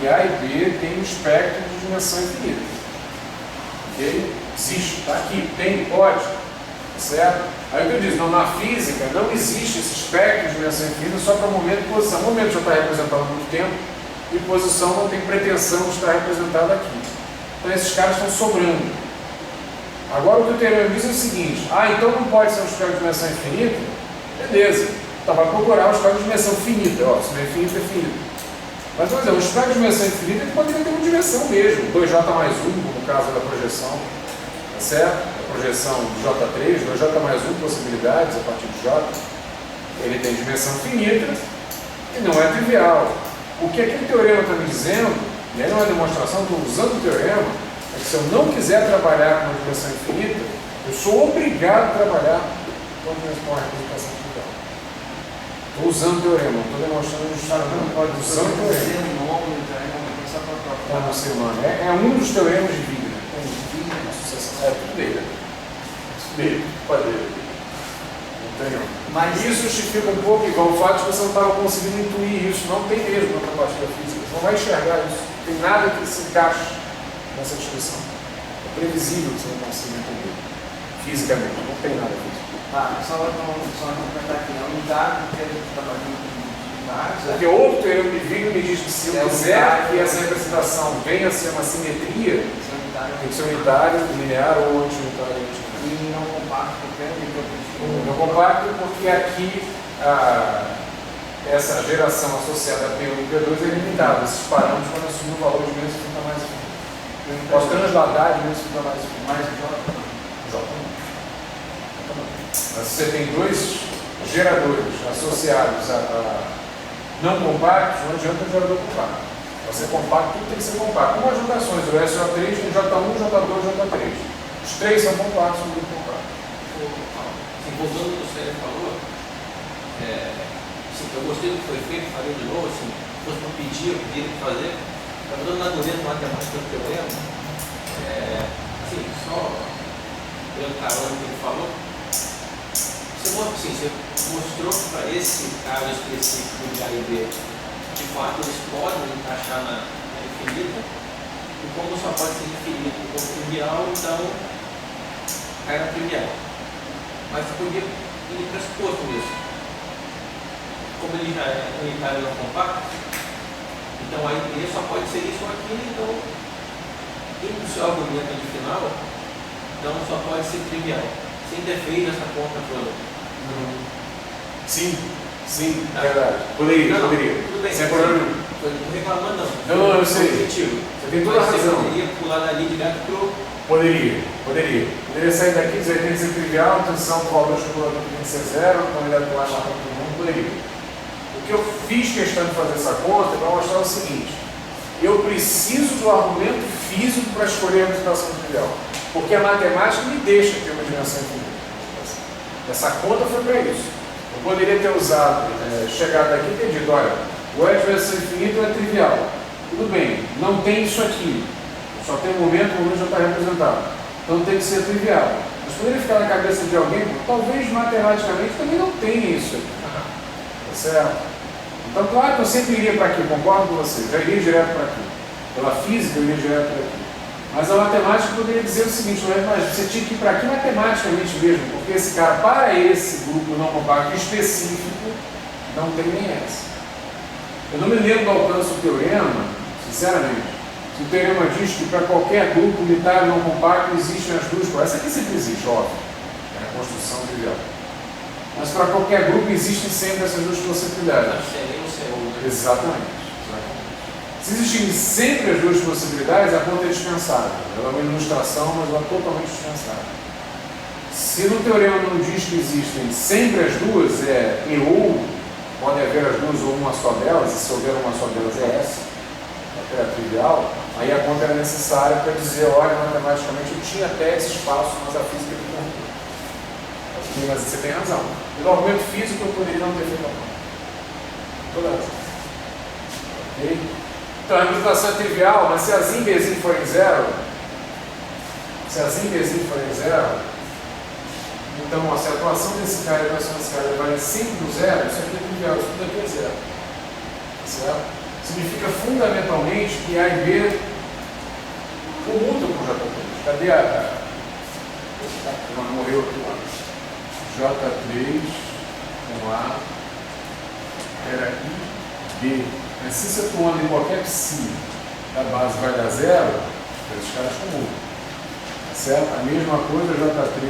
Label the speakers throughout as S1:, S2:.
S1: que A e B têm um espectro de dimensão infinita. Ok? Existe, está aqui, tem, pode, tá certo? Aí o que eu disse, não, na física não existe esse espectro de dimensão infinita só para momento e posição. Momento já está representado há muito tempo e posição não tem pretensão de estar representada aqui. Então esses caras estão sobrando. Agora o que o teorema diz é o seguinte: então não pode ser um espectro de dimensão infinita? Beleza, então vai procurar um espectro de dimensão finita. Ó, se não é infinito, é finito. Mas vamos dizer, um espectro de dimensão infinita ele poderia ter uma dimensão mesmo, 2J mais 1, no caso da projeção, tá certo? A projeção de J3, 2J mais 1 possibilidades a partir de J. Ele tem dimensão finita e não é trivial. O que aquele teorema está me dizendo, e aí não é demonstração, estou usando o teorema, é que se eu não quiser trabalhar com uma dimensão infinita, eu sou obrigado a trabalhar com uma representação trivial. Estou usando o teorema, não estou demonstrando justamente, pode usando o teorema. Como ser humano. É um dos teoremas de Wigner. É tudo dele. Dele, pode dele. Mas isso justifica um pouco igual o fato de que você não estava conseguindo intuir isso. Não tem mesmo na parte da física. Você não vai enxergar isso. Não tem nada que se encaixe nessa descrição. É previsível que você não consiga entender. Fisicamente, não tem nada disso.
S2: Só completar aqui, a unidade que ele trabalhando com unidades.
S1: Porque outro teorema de Wigner me diz que se eu quiser que essa representação venha a ser uma simetria, tem que ser unitário, linear ou anti-unitário.
S2: E não compacto,
S1: não compacto porque aqui essa geração associada a P1 e P2 é limitada. Esses parâmetros quando assumir o valor de menos fica mais fino. Posso transladar de menos fica mais fino. Mais J. Mas se você tem dois geradores associados a não compactos, não adianta o gerador compacto. Para ser compacto, tudo tem que ser compacto. Como as juntações, o SO3 tem J1, J2, J3. Os três são compactos, um grupo compacto.
S3: Voltando ao que você falou, eu gostei do que foi feito, falei de novo, se fosse para pedir, eu pediria para fazer. Estava dando na argumento matemática do teorema, só pelo carona que ele falou. Você mostrou que para esse caso específico de A e B, de fato eles podem encaixar na infinita, e como só pode ser infinito ou trivial, então cai na trivial. Mas você podia ir pressuposto nisso. Como ele já é unitário não compacto, então aí ele só pode ser isso ou aquilo, então indo o seu argumento de final, então só pode ser trivial. Sem ter feito essa conta toda.
S1: Sim, é verdade. Poderia.
S3: Tudo bem.
S1: Sem problema nenhum.
S3: Estou reclamando não.
S1: Não, eu sei.
S3: Objetivo.
S1: Você tem toda a razão.
S3: Você poderia pular dali direto pro...
S1: Poderia sair daqui e dizer que tem que ser trivial, tensão com valor especulador que tem que ser zero, com unidade de marca para todo mundo, poderia. O que eu fiz questão de fazer essa conta é para mostrar o seguinte: eu preciso do argumento físico para escolher a representação trivial, porque a matemática me deixa ter uma dimensão infinita. Essa conta foi para isso. Eu poderia ter usado, chegado aqui e ter dito: olha, o E de dimensão infinita é trivial. Tudo bem, não tem isso aqui. Só tem um momento, o momento já está representado. Então tem que ser trivial. Mas poderia ficar na cabeça de alguém, talvez matematicamente também não tenha isso aqui. Tá certo? Então, claro que eu sempre iria para aqui, concordo com você, já iria direto para aqui. Pela física, eu iria direto para aqui. Mas a matemática poderia dizer o seguinte: mas você tinha que ir para aqui matematicamente mesmo, porque esse cara, para esse grupo não compacto específico, não tem nem essa. Eu não me lembro do alcance do teorema, sinceramente. Se o teorema diz que para qualquer grupo unitário não compacto existem as duas coisas, essa aqui sempre existe, óbvio, é a construção trivial. Mas para qualquer grupo existem sempre essas duas possibilidades. Exatamente. Se existirem sempre as duas possibilidades, a conta é dispensável. Ela é uma ilustração, mas ela é totalmente dispensável. Se no teorema não diz que existem sempre as duas, e ou, pode haver as duas ou uma só delas, e se houver uma só delas é essa, até a trivial, aí a conta era necessária para dizer: olha, matematicamente eu tinha até esse espaço, mas a física me contou. Mas você tem razão. Pelo argumento físico eu poderia não ter feito a conta. Toda razão. Ok? Então a representação é trivial, mas se as in vezes forem zero, então se a atuação desse cara e a atuação desse cara vale sempre do zero, isso aqui é trivial, isso tudo aqui é zero. Certo? significa fundamentalmente que A e B comutam com J3. Cadê a... morreu aqui lá. J3 com A era I, B. Mas se você atuando em qualquer psi da base vai dar zero, esses caras comutam. Certo? A mesma coisa J3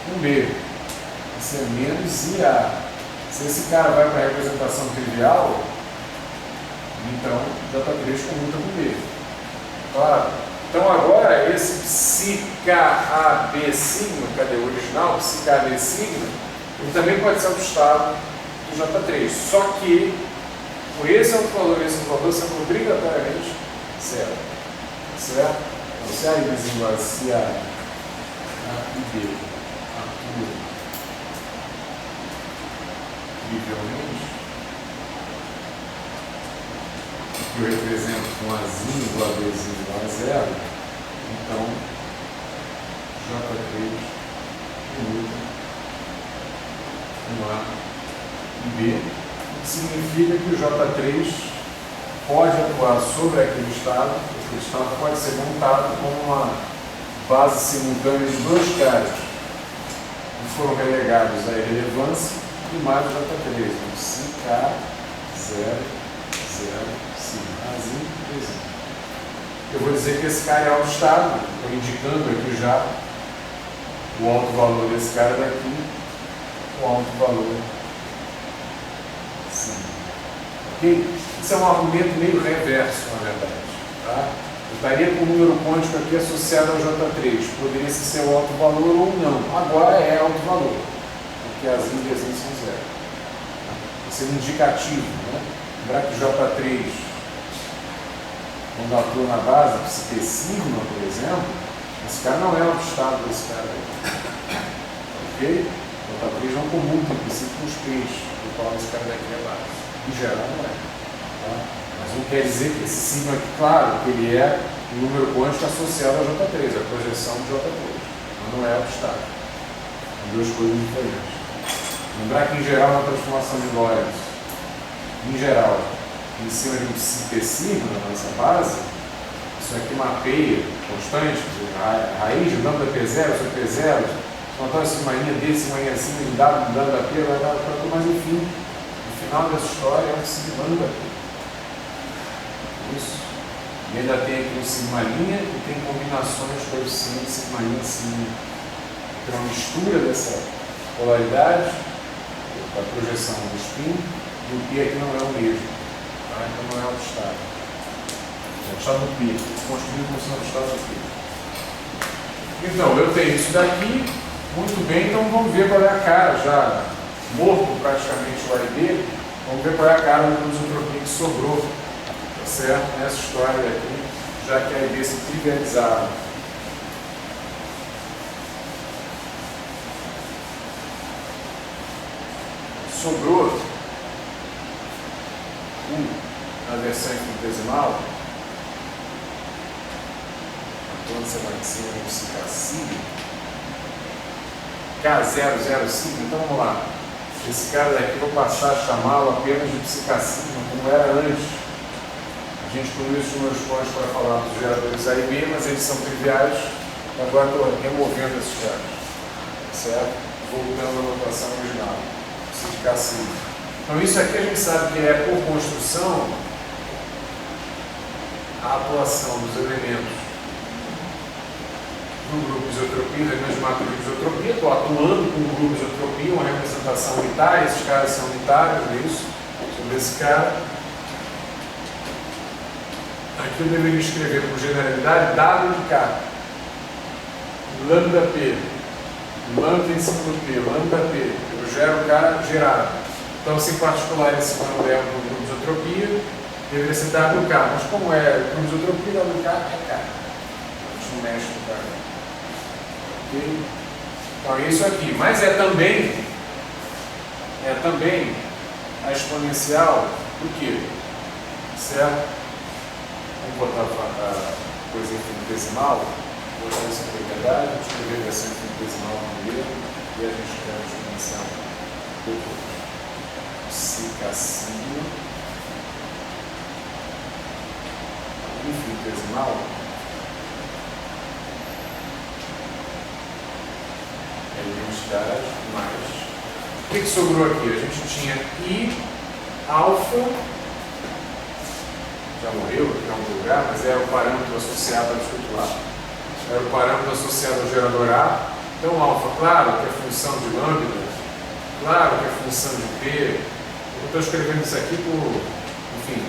S1: com B. Isso é menos IA. Se esse cara vai para a representação trivial, então J3 comuta com B. Claro. Então agora esse psiKAB signo, cadê o original? PsiKAB signo, ele também pode ser obstado do J3. Só que por esse autovalor e esse autovalor são obrigatoriamente zero. Certo? Então se A e B igual a se A e B atua trivialmente, que eu represento com Azinho igual a Bzinho igual a zero, então J3 comuta com A e B, o que significa que o J3 pode atuar sobre aquele estado pode ser montado como uma base simultânea de dois caras que foram relegados à irrelevância e mais o J3, então se K, 0, 0, sim, Azinho, Bzinho. Eu vou dizer que esse cara é autoestado, estou indicando aqui já o alto valor desse cara daqui, o alto valor, sim. Ok? Isso é um argumento meio reverso, na verdade. Tá? Eu estaria com o número quântico aqui associado ao J3, poderia ser o alto valor ou não. Agora é alto valor, porque as índias são zero. Esse é um indicativo, né? Lembrar que J3, quando atua na base, psique sigma, por exemplo, esse cara não é o estado desse cara aí. Ok? J3 não comuta, em princípio, com os P's, do qual esse cara daqui é base. Em geral, não é. Tá? Mas não quer dizer que esse sigma aqui, claro, que ele é um número quântico associado ao J3, a projeção de J3. Mas não é o estado. São duas coisas diferentes. Lembrar que, em geral, na transformação de Lorentz, em geral, em cima de um psique sigma, na nossa base, isso aqui mapeia constante, raiz de lambda P0 sobre P0, contar sigma D, sigma acima de W, lambda P, vai dar para tudo, mas enfim, no final dessa história é um sigma lambda P. Isso. E ainda tem aqui um sigma linha e tem combinações de coeficientes sigma linha sigma. Então, uma mistura dessa polaridade, da projeção do spin, e o P aqui não é o mesmo. Tá? Então não é o estado. É o estado do P. Construído como sendo o estado do P. Então, eu tenho isso daqui. Muito bem, então vamos ver qual é a cara, já morto praticamente o A e B, vamos ver qual é a cara da anisotropia que sobrou, tá certo? Nessa história aqui, já que A e B se trivializaram. Sobrou na versão infinitesimal, quando você vai em cima do psicacinho, K005, então vamos lá. Esse cara daqui eu vou passar a chamá-lo apenas de psicacinho, como era antes. A gente incluiu os números quânticos para falar dos geradores A e B, mas eles são triviais, agora estou removendo esses caras. Certo? Voltando à notação original. Psicacinho. Então isso aqui a gente sabe que é, por construção, a atuação dos elementos do grupo isotropia, elementos de matriz de isotropia, estou atuando com um grupo de isotropia, uma representação unitária, esses caras são unitários, é isso? Sobre esse cara. Aqui eu deveria escrever por generalidade W de K, lambda P, lambda em cima do P, lambda P, eu gero o cara gerado. Então, se em particular esse lambda é um grupo de isotropia, deveria ser WK, mas como é grupo de isotropia, WK é K. A gente não mexe no cara. Okay? Então é isso aqui, mas é também a exponencial do que? Certo? Vamos botar a coisa infinitesimal, vou botar isso em propriedade, escrever a versão infinitesimal primeiro e a gente quer a exponencial depois. Psicacinho infinitesimal, é identidade mais. O que sobrou aqui? A gente tinha I alfa, já morreu aqui em algum lugar, mas era o parâmetro associado ao escriturar. Era o parâmetro associado ao gerador A. Então, alfa, claro que é função de lambda, claro que é função de P. Eu estou escrevendo isso aqui por, enfim,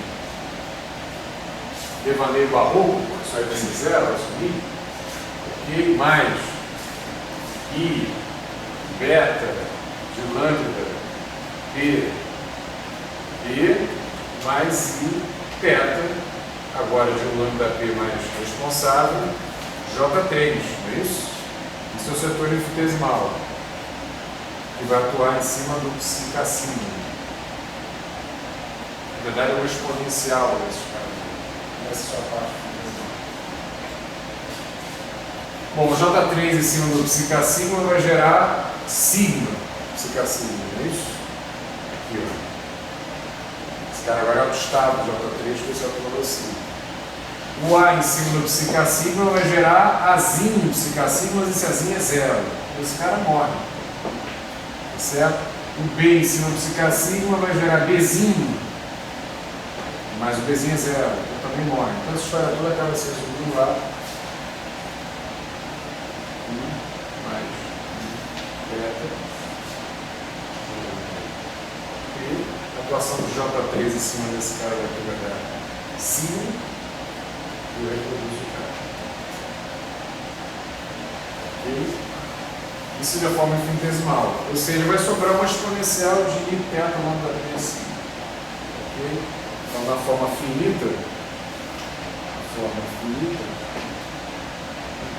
S1: devaneio barroco, isso aí vai ser zero, assumir. Ok, mais I, beta, de lambda, P, mais I, beta, agora de lambda P mais responsável, J3, não é isso? Isso é o setor infinitesimal, que vai atuar em cima do psicassino. Na verdade, é o exponencial desses caras. Essa é a parte infinitesimal. Bom, o J3 em cima do psicassino vai gerar sigma psicassino, não é isso? Aqui, ó. Esse cara agora é o estado de J3, que esse é o velocímetro. O A em cima do psicassino vai gerar Azinho psicassino, mas esse Azinho é zero. Esse cara morre. Tá certo? O B em cima do psicassino vai gerar Bzinho, mas o Bzinho é zero, então também morre. Então essa história toda acaba se resumindo lá. Mais beta. E a atuação do J3 em cima desse cara daqui vai dar sim. E eu reproduzo o cara. Ok? Isso de forma infinitesimal. Ou seja, vai sobrar uma exponencial de I teta lambda P assim. Ok? Então, na forma finita, a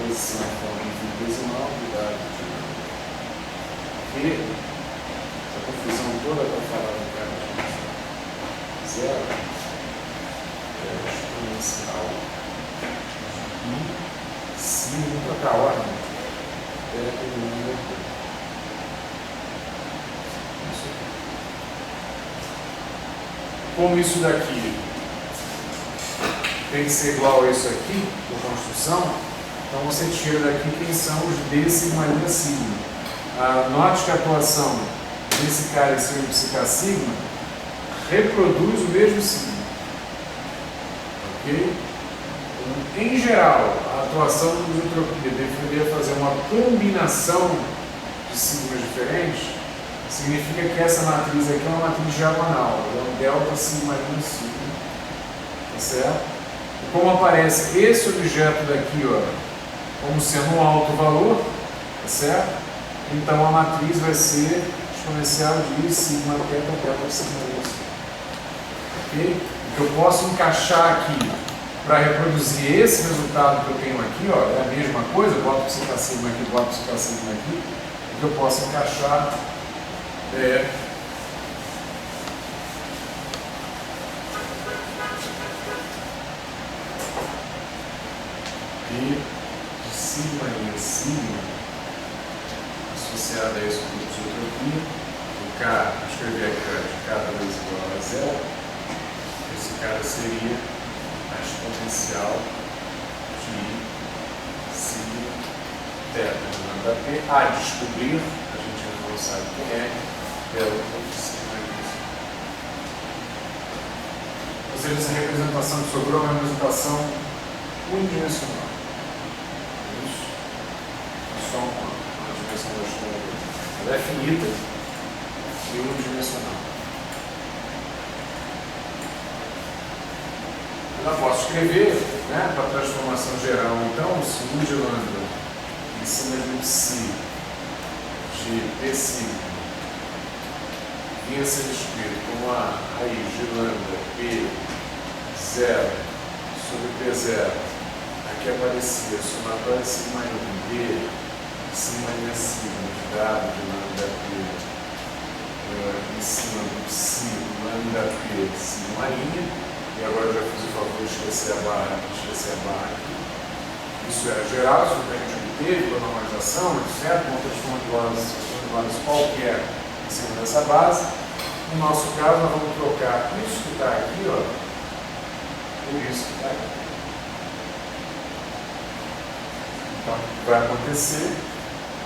S1: posição na forma infinitesimal, unidade de E, essa confusão toda para falar do cara de zero, é exponencial. Se não trocar a ordem, é todo como isso daqui tem que ser igual a isso aqui, por construção, então você tira daqui quem são os D sigma linha sigma. Note que a atuação desse cara em cima do psicasigma reproduz o mesmo sigma. Ok? Em geral, a atuação do isotropia deveria fazer uma combinação de sigmas diferentes, significa que essa matriz aqui é uma matriz diagonal, é um delta sigma linha sigma, tá certo? E como aparece esse objeto daqui, ó, como sendo um alto valor, tá certo? Então a matriz vai ser exponencial de sigma teta teta sigma linha sigma. Ok? O que eu posso encaixar aqui para reproduzir esse resultado que eu tenho aqui, ó, é a mesma coisa, boto o psicasigma aqui, boto o psicasigma aqui, o que eu posso encaixar é P de sigma linha sigma associada a esse grupo de isotropia, o K, vou escrever aqui de K2 igual a zero, esse cara seria a exponencial de sigma teta lambda P. A descobrir, a gente não sabe quem é, delta de sigma linha sigma. Ou seja, essa representação que sobrou é uma representação unidimensional. Isso é só uma dimensão da história. Ela é finita e unidimensional. Eu posso escrever, né, para a transformação geral, então, se U de lambda em cima de psi de P sigma vinha ser escrito como a raiz de lambda P zero sobre P zero, aqui aparecia somatório sigma I B sigma linha sigma de dado de lambda P em cima do psi lambda P sigma linha. E agora eu já fiz o favor de esquecer a barra aqui. Isso é geral, isso que a gente obteve, a normalização, etc. Uma transforma de qualquer em cima dessa base. No nosso caso, nós vamos trocar isso que está aqui, ó, por isso que está aqui. Então, o que vai acontecer?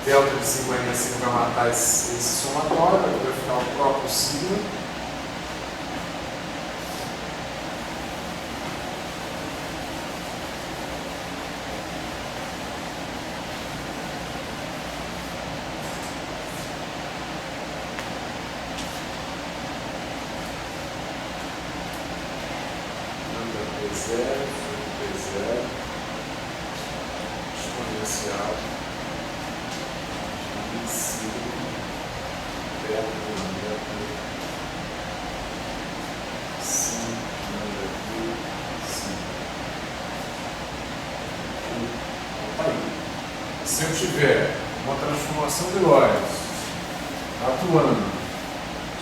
S1: Delta de 5 vai matar esse somatório, vai ficar o próprio signo. P0, P0, exponencial, de signo, perto do metro, 5, aqui, 5. Então, aí. Se eu tiver uma transformação de Lorentz atuando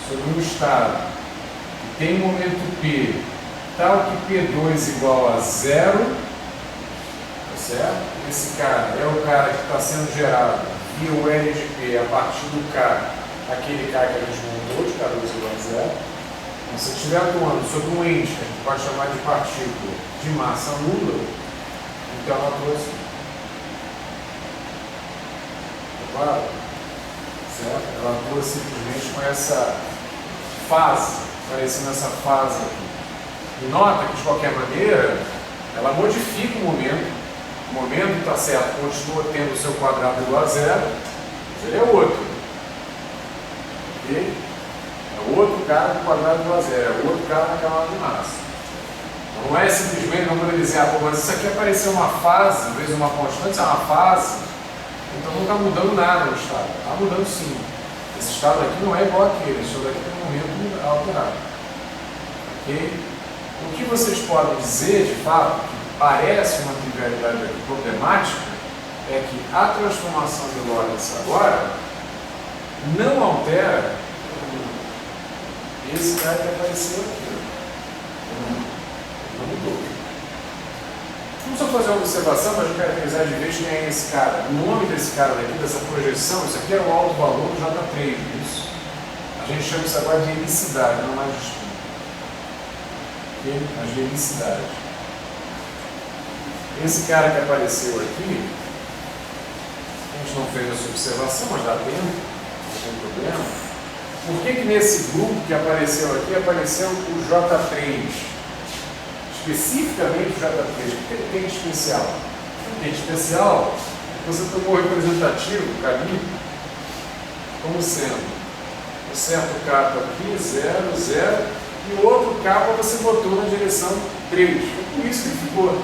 S1: sobre um estado que tem um momento P tal que P2 igual a 0, tá certo? Esse cara é o cara que está sendo gerado via o L de P a partir do K, aquele K que a gente montou de K2 igual a 0. Então, se eu estiver atuando sobre um ente que a gente pode chamar de partícula de massa nula, então ela atua assim. Tá claro? Certo? Ela atua simplesmente com essa fase, parecendo essa fase aqui. E nota que, de qualquer maneira, ela modifica o momento. O momento está certo, continua tendo o seu quadrado igual a 0, mas ele é outro. Ok? É o outro cara com quadrado igual a 0, é o outro cara na camada de massa. Então, não é simplesmente, vamos dizer, mas isso aqui apareceu uma fase, em vez de uma constante, isso é uma fase, então não está mudando nada no estado. Está mudando sim. Esse estado aqui não é igual àquele, esse estado aqui tem um momento alterado. Ok? O que vocês podem dizer, de fato, que parece uma trivialidade problemática, é que a transformação de Lorentz agora não altera esse cara que apareceu aqui. Não mudou. Vamos só fazer uma observação para caracterizar de vez quem é esse cara. O nome desse cara daqui, dessa projeção, isso aqui é o alto valor do J3, isso. A gente chama isso agora de helicidade, não mais de espinho. As helicidades. Esse cara que apareceu aqui, a gente não fez essa observação, mas dá tempo, não tem problema. Por que nesse grupo que apareceu aqui, apareceu o J3? Especificamente o J3. O que ele tem de especial? O que tem de especial é que você tomou o representativo, o caminho, como sendo o certo capa aqui, 0, 0, e o outro capa você botou na direção 3. Foi por isso que ele ficou.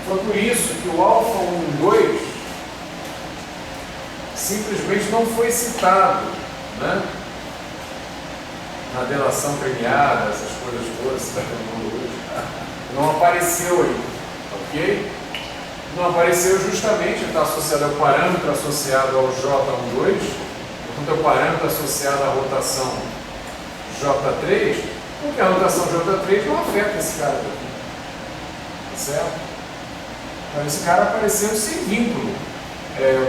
S1: Foi por isso que o alfa 1 e 2 simplesmente não foi citado, né? Na delação premiada, essas coisas todas, está vendo hoje. Não apareceu aí, ok? Não apareceu justamente, está associado ao parâmetro associado ao J12, portanto é o parâmetro associado à rotação J3, porque a rotação J3 não afeta esse cara aqui, tá certo? Então esse cara apareceu sem vínculo.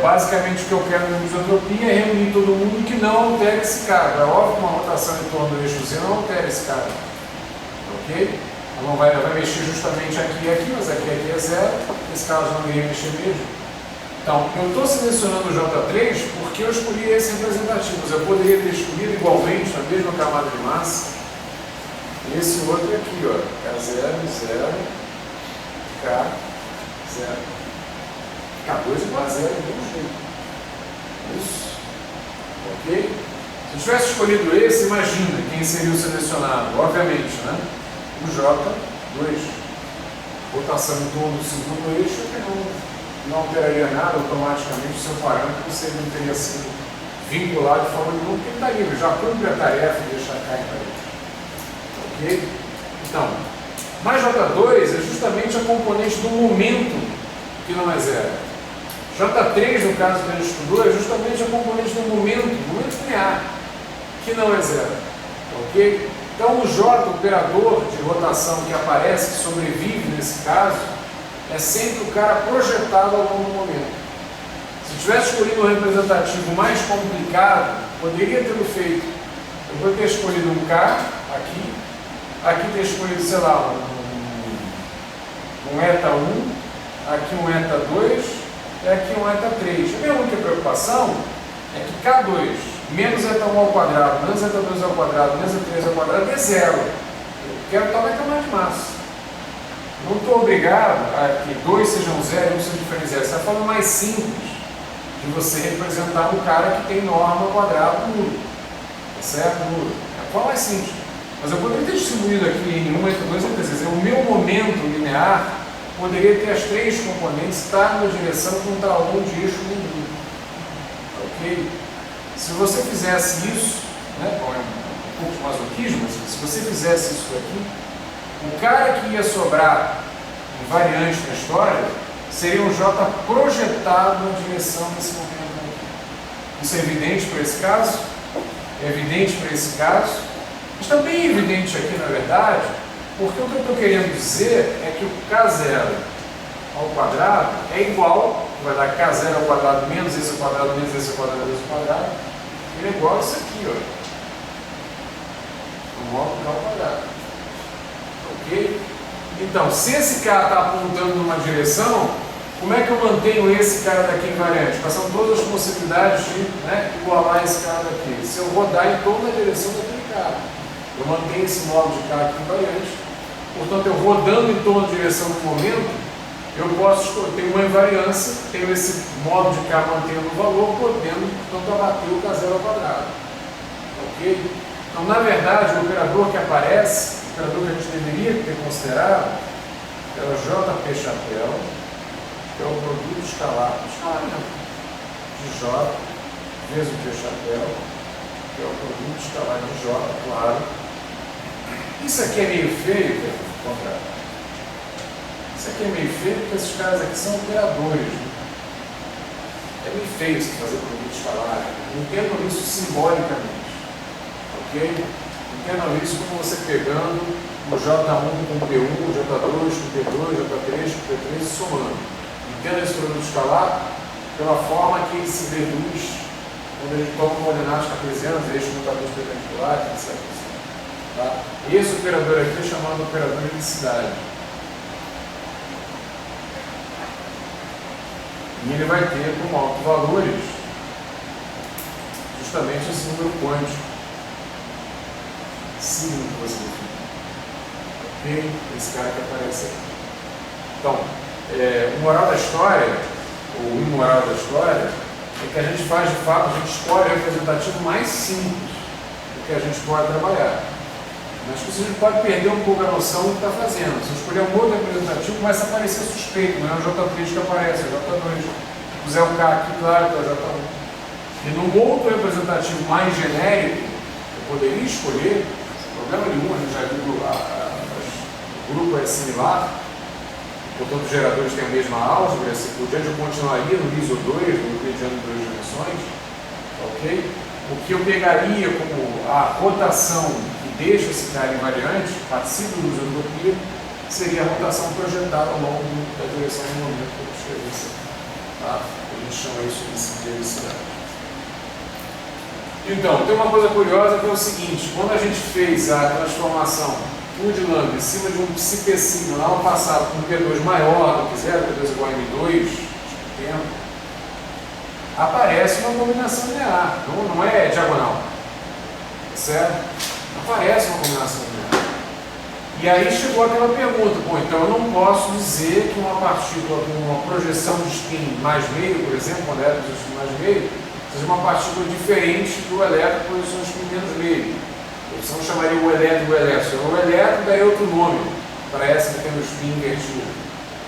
S1: Basicamente o que eu quero na isotropia é reunir todo mundo que não altere esse cara. É óbvio que uma rotação em torno do eixo Z não altera esse cara, ok? Não vai mexer justamente aqui e aqui, mas aqui é 0, esse caso não iria mexer mesmo. Então, eu estou selecionando o J3 porque eu escolhi esses representativos. Eu poderia ter escolhido igualmente na mesma camada de massa esse outro aqui, ó, K0, 0, K0. K2 igual a 0, do mesmo jeito. Isso. Ok? Se eu tivesse escolhido esse, imagina quem seria o selecionado. Obviamente, né? O J2, rotação em torno do segundo eixo, que não alteraria nada automaticamente, o seu parâmetro você não teria sido vinculado de forma nenhuma, porque ele está livre, já cumpre a tarefa de deixar cair para ele. Ok? Então, mais J2 é justamente a componente do momento que não é 0. J3, no caso que a gente estudou, é justamente a componente do momento linear, que não é 0. Ok? Então, o J, o operador de rotação que aparece, que sobrevive nesse caso, é sempre o cara projetado ao longo do momento. Se tivesse escolhido um representativo mais complicado, poderia ter feito. Eu poderia ter escolhido um K aqui ter escolhido, sei lá, um eta 1, aqui um eta 2, é aqui 1 eta3. A minha única preocupação é que K2 menos eta1 ao quadrado, menos eta2 ao quadrado, menos eta3 ao quadrado é zero. Eu quero tal tamanho de massa. Não estou obrigado a que 2 sejam zero e 1 seja diferente zero. Essa é a forma mais simples de você representar um cara que tem norma ao quadrado nulo. Tá certo? Nulo. É a forma mais simples. Mas eu poderia ter distribuído aqui em 1 entre 2 entre 3. O meu momento linear poderia ter as 3 componentes, estar na direção com um talão de eixo nenhum. Ok? Se você fizesse isso, né, bom, é um pouco de masoquismo, mas se você fizesse isso aqui, o cara que ia sobrar invariante na história seria um J projetado na direção desse momento aqui. Isso é evidente para esse caso? É evidente para esse caso? Mas também é evidente aqui, na verdade, porque o que eu estou querendo dizer é que o K0 ao quadrado é igual, vai dar K0 ao quadrado menos esse ao quadrado, menos esse ao quadrado, menos esse ao quadrado, ele é igual a isso aqui, ó. O módulo K ao quadrado. Ok? Então, se esse cara está apontando numa direção, como é que eu mantenho esse cara daqui invariante? Passando todas as possibilidades de, né, igualar esse cara daqui. Se eu rodar em toda a direção daquele cara, eu mantenho esse módulo de K aqui invariante. Portanto, eu rodando em torno da direção do momento, eu posso escolher, tenho uma invariância, tenho esse módulo de K mantendo o valor, podendo, portanto, abater o K0 ao quadrado. Ok? Então, na verdade, o operador que aparece, o operador que a gente deveria ter considerado, é o JP chapéu, que é o produto escalar de J vezes o P chapéu, que é o produto escalar de J, claro. Isso aqui é meio feio, contrário. Isso aqui é meio feio porque esses caras aqui são operadores. Né? É meio feio você fazer produto escalar. Entendam isso simbolicamente. Ok? Entendam isso como você pegando o J1 com o P1, o J2 com o P2, o J3 com o P3 e somando. Entenda esse produto escalar pela forma que ele se reduz quando a gente toma coordenadas cartesianas, eixos mutadores perpendiculares, etc. Tá? Esse operador aqui é chamado de operador de unicidade. E ele vai ter como autovalores justamente esse número quântico. Signo que você define. Ok? Esse cara que aparece aqui. Então, o moral da história, ou o imoral da história, é que a gente faz de fato, a gente escolhe o representativo mais simples do que a gente pode trabalhar. Mas que a gente pode perder um pouco a noção do que está fazendo. Se eu escolher um outro representativo, começa a aparecer suspeito, não é o J3 que aparece, é o J2. Se puser o K aqui, claro que é o J1. E num outro representativo mais genérico, eu poderia escolher, sem problema nenhum, a gente já viu, o grupo é similar, portanto os geradores têm a mesma álgebra, assim por diante, eu continuaria no LISO 2, no euclidiano de 2 dimensões, ok? O que eu pegaria como a rotação que deixa esse cara invariante, participa do uso do Euclide, seria a rotação projetada ao longo da direção do momento que eu escrevi isso aqui. Tá? A gente chama isso de simplicidade. Então, tem uma coisa curiosa que é o seguinte: quando a gente fez a transformação U de lambda em cima de um psi lá no passado com um P2 maior do que 0, P2 igual a M2, tempo, aparece uma combinação linear, não é diagonal, certo? Aparece uma combinação linear. E aí chegou aquela pergunta: bom, então eu não posso dizer que uma partícula com uma projeção de spin mais meio, por exemplo, quando é de spin mais meio, seja uma partícula diferente do elétron com projeção de spin menos meio. Você não chamaria o elétron do elétron, o elétron daí outro nome para essa que tem o spin invertido.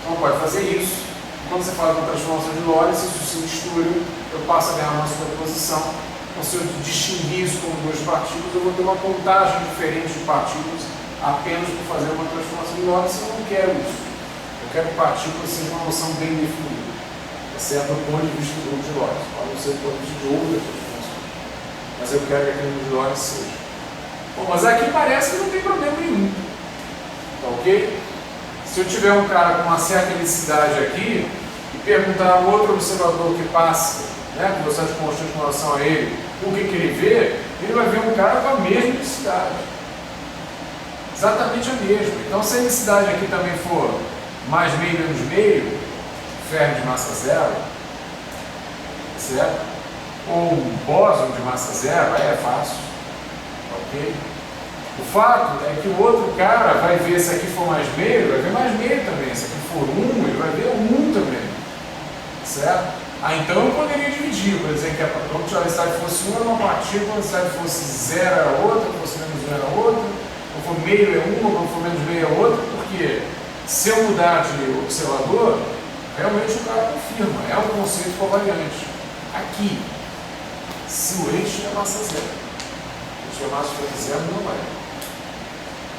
S1: Então pode fazer isso. Quando você faz uma transformação de Lorentz, isso se mistura, eu passo a ganhar uma superposição. Então, se eu distinguir isso como duas partículas, eu vou ter uma contagem diferente de partículas apenas por fazer uma transformação de Lorentz. Eu não quero isso. Eu quero que partículas sejam uma noção bem definida, exceto do ponto de vista do grupo de Lorentz. Pode não ser do ponto de vista de outras transformações, mas eu quero que aquele grupo de Lorentz seja. Bom, mas aqui parece que não tem problema nenhum. Tá ok? Se eu tiver um cara com uma certa helicidade aqui e perguntar a um outro observador que passa, né, com velocidade constante com relação a ele, o que ele vê, ele vai ver um cara com a mesma helicidade. Exatamente a mesma. Então, se a helicidade aqui também for mais meio menos meio, ferro de massa zero, certo? Ou um bóson de massa zero, aí é fácil, ok? O fato é que o outro cara vai ver, se aqui for mais meio, ele vai ver mais meio também, se aqui for 1, ele vai ver 1 também, certo? Então eu poderia dividir, por exemplo, que a velocidade fosse 1 era uma partícula, a velocidade fosse 0 era outra, fosse menos 1 era outra, ou for meio é uma, ou for menos meio é outra, porque se eu mudar de observador, realmente o cara confirma, é um conceito covariante. Aqui, se o eixo é massa zero, o eixo é massa zero não vai.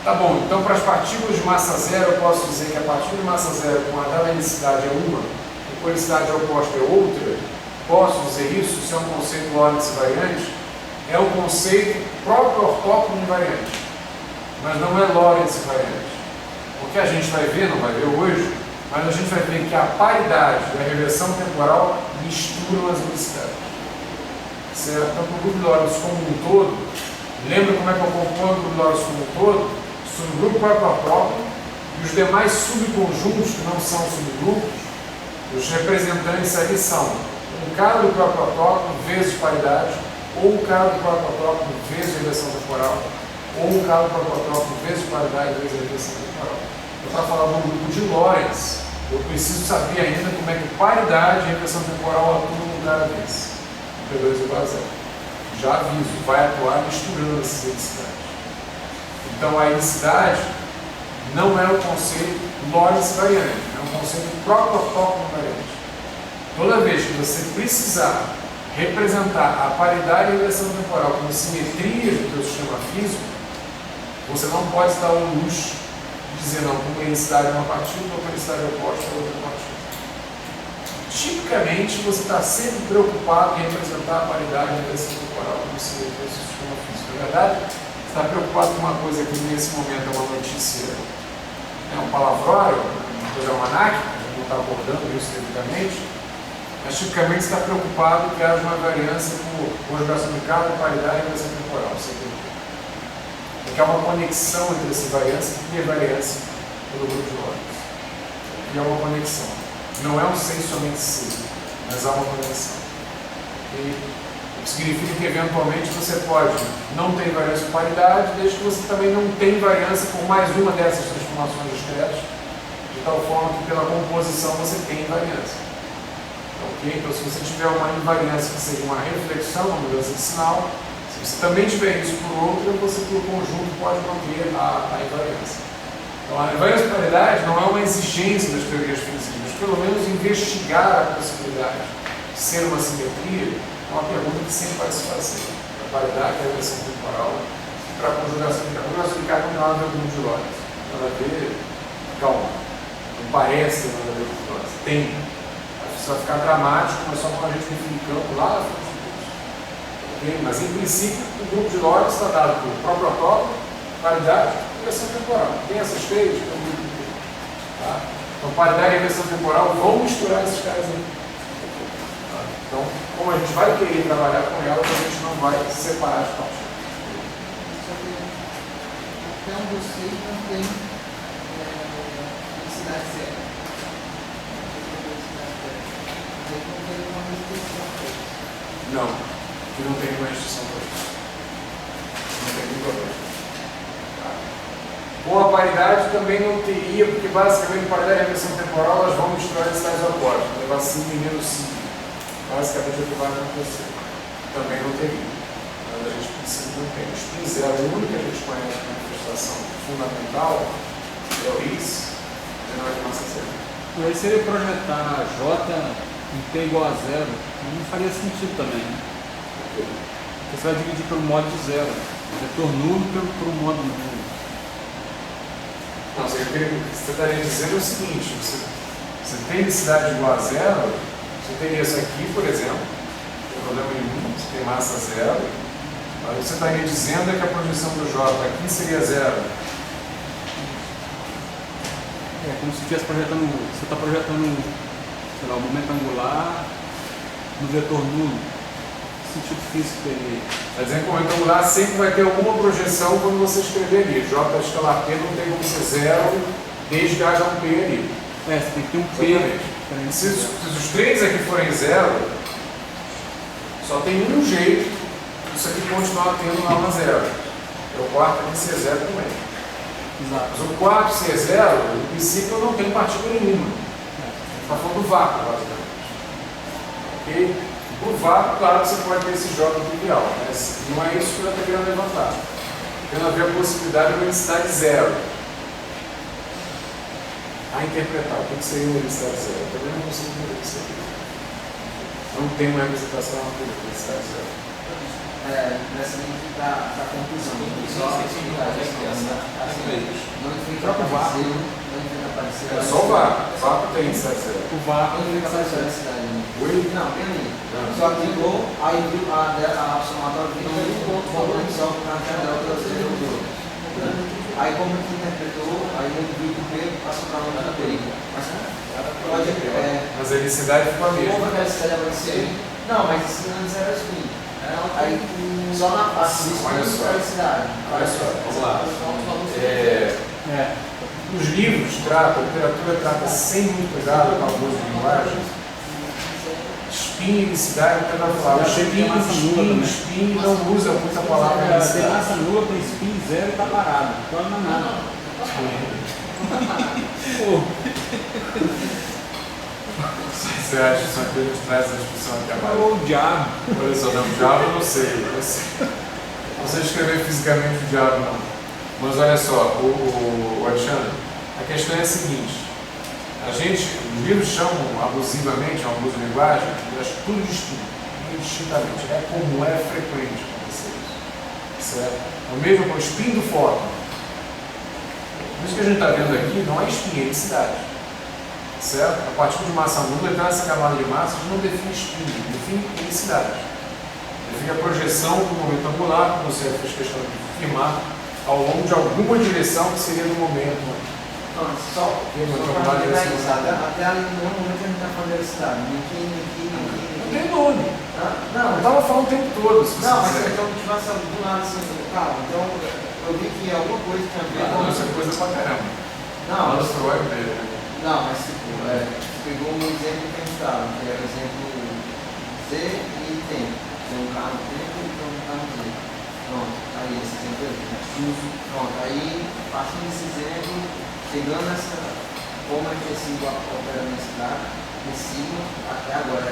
S1: Tá bom, então para as partículas de massa zero eu posso dizer que a partícula de massa zero com a dada densidade é uma, e com a densidade oposta é outra. Posso dizer isso? Isso é um conceito Lorentz invariante? É um conceito próprio ortógono invariante, mas não é Lorentz invariante. O que a gente vai ver, não vai ver hoje, mas a gente vai ver que a paridade da reversão temporal mistura as velocidades. Certo? Então, o grupo de Lorentz como um todo, lembra como é que eu componho o grupo de Lorentz como um todo? Subgrupo próprio e os demais subconjuntos que não são subgrupos, os representantes ali são um cara do próprio autóctono vezes paridade, ou um cara do próprio autóctono vezes reversão temporal, ou um cara do próprio autóctono vezes paridade vezes reversão temporal. Eu estava falando do grupo de Lorentz, eu preciso saber ainda como é que paridade e reversão temporal atuam num cara desse. P2 igual a zero. Já aviso, vai atuar misturando essas densidades. Então a helicidade não é um conceito Lorentz invariante, é um conceito próprio ortógono invariante. Toda vez que você precisar representar a paridade e a reversão temporal como simetrias do teu sistema físico, você não pode estar ao luxo de dizer não, uma helicidade é uma partícula, uma helicidade é oposta a outra partícula. Tipicamente você está sempre preocupado em representar a paridade e a reversão temporal como simetria do seu sistema físico. Na verdade, está preocupado com uma coisa que nesse momento é uma notícia, é um palavrório, uma coisa almanac, a gente não está abordando isso devidamente, mas tipicamente está preocupado que haja uma variância por conjugação de cada paridade e variação temporal. Porque há uma conexão entre essa variância e a variância pelo grupo de Lorentz. E há uma conexão. Não é um sem somente sim, mas há uma conexão. O que significa que eventualmente você pode não ter variância por paridade, desde que você também não tem variância por mais uma dessas transformações discretas, de tal forma que pela composição você tem variância. Okay? Então, se você tiver uma invariância que seja uma reflexão, uma mudança de sinal, se você também tiver isso por outra, você por conjunto pode manter a invariância. Então, a invariância por paridade não é uma exigência das teorias físicas, mas pelo menos investigar a possibilidade de ser uma simetria é uma pergunta que sempre vai se fazer. A paridade, a reversão temporal, para a conjugação de carbono. A conjugação de carbono não tem nada a ver com o grupo de Lorentz. Nada a ver, calma, não parece nada a ver com o grupo de Lorentz. Tem. Isso vai ficar dramático, mas só quando a gente definir campo lá na frente do curso. Okay? Mas em princípio, o grupo de Lorentz está dado por próprio autógono, paridade e reversão temporal. Tem essas três, é um grupo inteiro. Tá? Então, paridade e reversão temporal vão misturar esses caras aí. Tá? Então, como a gente vai querer trabalhar com elas, a gente não vai separar as partes.
S2: Até um dos seis não tem densidade zero.
S1: Não, que não tem nenhuma restrição para isso. Não tem nenhum problema. Tá? Com a paridade também não teria, porque basicamente paridade e reversão temporal elas vão misturar densidades opostas, levar 5 e menos 5. Basicamente é o que vai acontecer. Também não teria. Mas a gente precisa não tem. O spin zero, o único que a gente conhece de manifestação fundamental é o RIS, menor de massa zero.
S4: E aí seria projetar J em T igual a zero, não faria sentido também, né? Porque você vai dividir pelo modo de zero, vetor nulo por um modo nulo.
S1: Não, você estaria dizendo o seguinte, você tem densidade igual a zero, você teria isso aqui, por exemplo, não tem problema nenhum, você tem massa zero, aí você estaria dizendo que a projeção do J aqui seria zero.
S4: É como se estivesse projetando, você está projetando, sei lá, o momento angular no vetor nulo. Que sentido físico teria?
S1: Está dizendo que o momento angular sempre vai ter alguma projeção quando você escrever ali. J escalar P não tem como ser zero desde que haja um P ali.
S4: É, você tem que ter um P.
S1: Se os três aqui forem zero, Só tem um jeito disso aqui continuar tendo um lama zero. É o quarto aqui ser zero também.
S4: Exato.
S1: Mas o quarto ser zero, no princípio não tem partícula nenhuma. Está falando do vácuo, basicamente. Ok? O vácuo, claro que você pode ter esse jogo trivial, mas não é isso que eu estou querendo levantar. Querendo ver a possibilidade de uma unicidade zero. A interpretar o que seria uma unicidade zero. Eu também não consigo entender isso aqui. Não tem uma representação na unicidade zero.
S2: Nessa linha da conclusão. Não
S4: próprio vácuo.
S1: É só o vácuo. O vácuo tem unicidade zero.
S4: O vácuo
S2: Não fica aparecendo a cidade.
S1: Oi?
S2: Não, tem ali. Só clicou, aí viu a somatória viu um ponto só na janela das outras. Aí como que interpretou, aí ele viu o B passou para onde da perigo. Mas pode
S1: Mas a unicidade ficou a
S2: como
S1: mesma.
S2: que a cidade aparecer? Não, mas isso antes era assim. Aí só na parte disso
S1: Olha só.
S2: a cidade.
S1: Olha só, vamos lá. Os livros tratam, a literatura trata sem muito cuidado com a abuso de linguagem. Spin e unicidade, cada palavra. Spin não usa muita palavra
S4: Tem
S1: unicidade.
S4: massa nula, tem spin zero e está parado. Não é nada.
S1: Você acha que isso aqui a gente traz a discussão aqui agora?
S4: Falou o diabo.
S1: Olha só, não, o diabo eu não sei. Não sei escrever fisicamente o diabo, não. Mas olha só, o Alexandre, a questão é a seguinte: os livros chamam abusivamente, um abuso de linguagem, eu acho tudo distinto, indistintamente. É comum, é frequente acontecer isso. Certo? O mesmo com o spin do fóton. Isso que a gente está vendo aqui não é spin, é unicidade. Certo? A partícula de massa nula entrar nessa camada de massa, a gente não define spin, define unicidade. Define a projeção do momento angular, como você fez questão de afirmar, ao longo de alguma direção que seria do momento.
S2: Não, só para generalizar, até ali no momento a gente está falando da cidade.
S1: Não tem nome.
S2: Não,
S1: Eu estava falando o tempo todo. Se você
S2: não, mas
S1: quiser.
S2: então tivesse do nada assim, calma, então eu vi que alguma coisa tinha a ver
S1: Não, isso é coisa pra caramba.
S2: Não,
S1: Mas o Freud dele, né?
S2: não, mas tipo, pegou um exemplo que a gente estava, que era o exemplo Z e tempo. Tem um carro no tempo e tem um carro no Z. Pronto, aí esse exemplo aí. Pronto, aí partindo desse exemplo, pegando essa, como é que esse opera nesse carro, em cima, até agora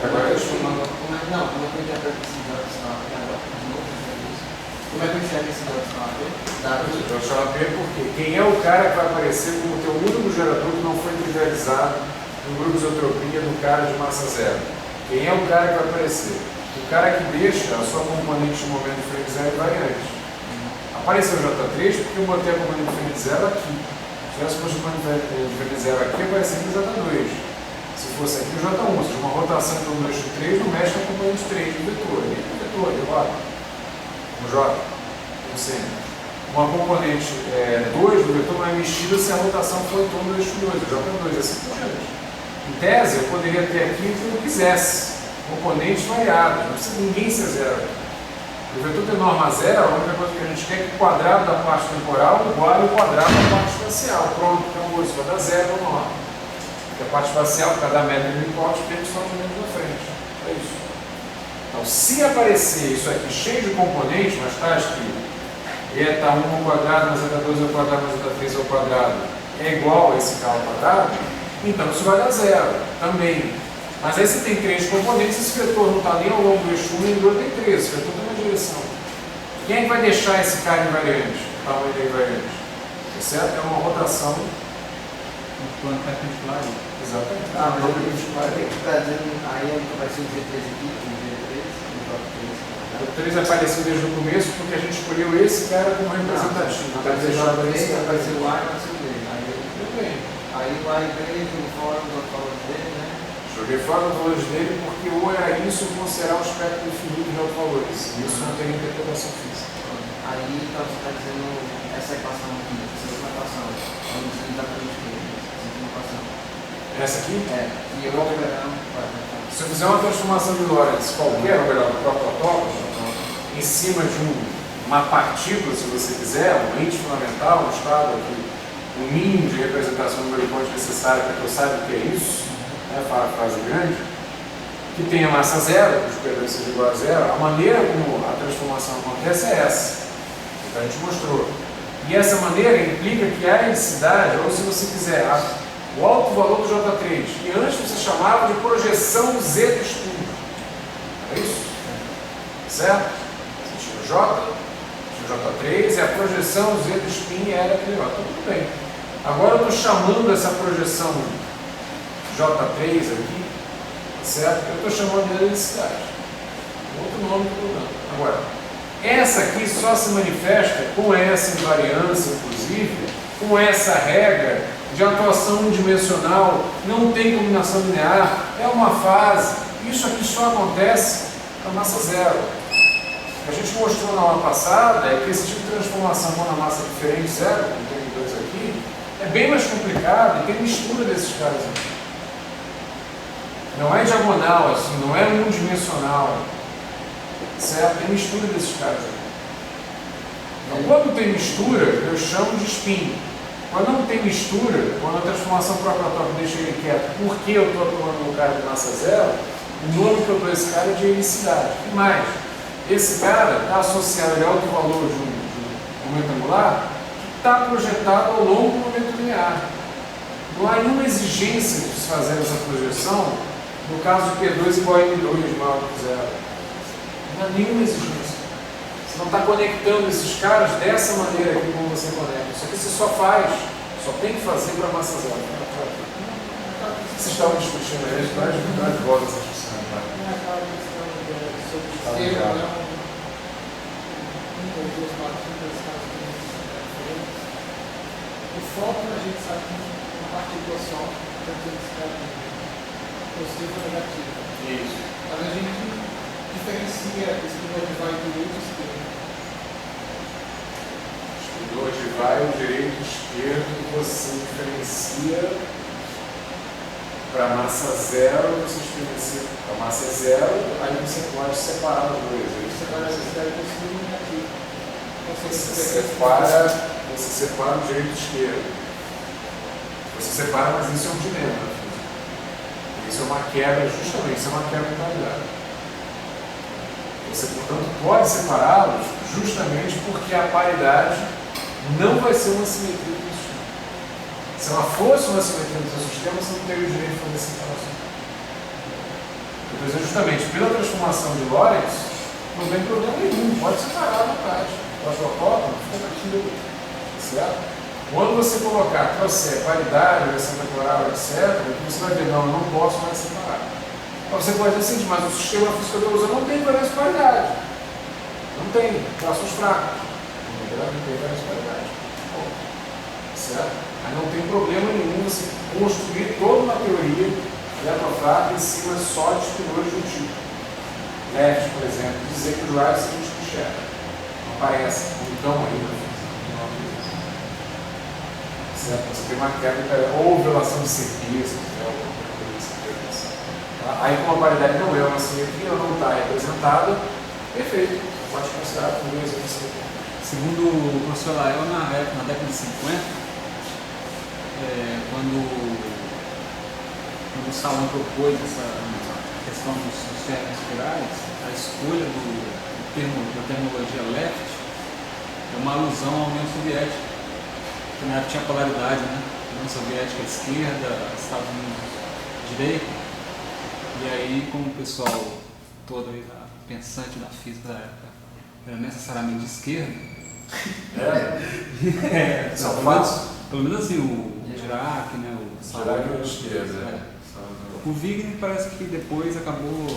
S1: Agora eu
S2: como é que eu interpreto esse relacional aqui agora? De novo, como é que eu enxergo esse relacional aqui?
S1: Eu chamo P porque quem é o cara que vai aparecer como teu único gerador que não foi trivializado no grupo de isotropia do cara de massa zero? Quem é o cara que vai aparecer? O cara que deixa a sua componente de momento diferente zero invariante. Apareceu o J3 porque eu botei a componente diferente zero aqui. Se tivesse posto a componente diferente zero aqui, apareceria o J2. Se fosse aqui o J1, ou seja, uma rotação entre o 2 e 3 não mexe na componente 3 do vetor. Ele é o vetor, ele roda. O J, como sempre. Uma componente 2 do vetor não é mexida se a rotação for em torno do eixo 2, o J2, assim por diante. Em tese, eu poderia ter aqui o que eu quisesse, componentes variados, não precisa ninguém ser zero. O vetor tem norma zero, a única coisa que a gente quer é que o quadrado da parte temporal iguale o quadrado da parte espacial. Pronto, acabou, isso vai dar zero ou norma. A parte espacial, cada metro de hipótese, tem que estar na frente. É isso. Então, se aparecer isso aqui cheio de componentes, mas está escrito eta 1 ao quadrado, mais eta 2 ao quadrado, mais eta 3 ao quadrado, é igual a esse k ao quadrado, então isso vai dar zero também. Mas aí você tem 3 componentes, esse vetor não está nem ao longo do eixo 1, nem do outro tem 3, esse vetor está na direção. Quem é que vai deixar esse cara invariante? O tamanho dele invariante? Certo? É uma rotação.
S4: O plano perpendicular.
S1: Exatamente.
S2: Mas o que está dizendo aí é que vai ser o G3 aqui, o G3, o J3.
S1: O 3 apareceu desde o começo porque a gente escolheu esse cara como representativo.
S2: Apareceu o J3, apareceu o A e apareceu o B. Aí o A e B, joguei fora os valores dele, né?
S1: Joguei fora os valores dele porque ou era isso ou considerar o espectro infinito de autovalores. Isso não tem interpretação física.
S2: Aí então, você está dizendo essa equação aqui, essa última equação, onde você está fazendo essa última equação.
S1: Essa aqui?
S2: E eu vou operar.
S1: Se eu fizer uma transformação de Lorentz qualquer, ou melhor, do próprio autólogo, em cima de uma partícula, se você quiser, um ente fundamental, um estado aqui, o mínimo de representação numerical necessário para que eu saiba o que é isso, né, para a frase grande, que tem a massa zero, que os P2 seja igual a zero, a maneira como a transformação acontece é essa. Então a gente mostrou. E essa maneira implica que a helicidade, ou se você quiser, o alto valor do J3, que antes você chamava de projeção Z do spin. É isso? Certo? Você tira o J, tira o J3, e a projeção Z do spin era aquele J. Então tudo bem. Agora eu estou chamando essa projeção J3 aqui, certo? Eu estou chamando de helicidade. Outro nome que eu estou dando. Agora, essa aqui só se manifesta com essa invariância, inclusive, com essa regra de atuação unidimensional, não tem combinação linear, é uma fase. Isso aqui só acontece na massa zero. O que a gente mostrou na aula passada é que esse tipo de transformação com a massa diferente, zero, como tem dois aqui, é bem mais complicado e tem mistura desses caras aqui. Não é diagonal assim, não é unidimensional. Certo? Tem mistura desses caras aqui. Então, quando tem mistura, eu chamo de spin. Quando não tem mistura, quando a transformação proprietória deixa ele quieto, porque eu estou atuando no cara de massa zero, o nome que eu dou a esse cara é de helicidade. E mais, esse cara está associado ao alto valor de um momento angular que está projetado ao longo do momento linear. Não há nenhuma exigência de se fazer essa projeção no caso de P2 igual a M2 maior que zero. Não há nenhuma exigência. Você não está conectando esses caras dessa maneira aqui como você conecta. Isso aqui você só faz, só tem que fazer para a massa zero. Vocês estavam discutindo aí, a gente vai de volta essa discussão.
S5: O foco a gente sabe que uma partícula só, tanto positivo ou negativo.
S1: Isso.
S5: Mas a gente diferencia esse primeiro vai do direito e esquerdo.
S1: Estudou de vai, o direito e esquerdo, você diferencia para a massa zero, você diferencia para a massa zero, aí você pode separar os dois. Aí
S5: Você vai necessitar de positivo e negativo.
S1: Você separa o direito e esquerdo. Você separa, mas isso é um dilema. Isso é uma quebra, justamente, isso é uma quebra de qualidade. Você, portanto, pode separá-los justamente porque a paridade não vai ser uma simetria do sistema. Se ela fosse uma simetria do seu sistema, você não teria o direito de fazer separação. Então, justamente pela transformação de Lorentz, não tem problema nenhum, pode separar à vontade. Pode colocar, fica naquilo. Certo? Quando você colocar que você é paridade, versão temporal, etc., você vai ver, não, eu não posso mais separar. Mas você pode dizer assim, mas o sistema físico que eu estou usando não tem variância de paridade. Não tem, traços fracos. Não tem variância de paridade. Bom, certo? Aí não tem problema nenhum você construir toda uma teoria eletrofrágil em cima só de espinores do tipo. Left, por exemplo, dizer que os raios são múltiplos de Scherrer. Não aparece, não estão aí na física. Certo? Você tem uma quebra, ou violação de simetria, se quiser, alguma coisa assim. Tá? Aí, como a paridade não é uma simetria, não está representada, perfeito, pode considerar como um exemplo de simetria.
S4: Segundo o professor Lael, na década de 50, quando o Salon propôs essa questão dos termos espirais, a escolha da terminologia left é uma alusão à União Soviética. Na época tinha polaridade, né? União Soviética à esquerda, Estados Unidos à direita. E aí, como o pessoal todo aí, pensante da física da época era necessariamente de esquerda, pelo menos assim, o Dirac, né? O
S1: Dirac é de esquerda.
S4: O Wigner parece que depois acabou,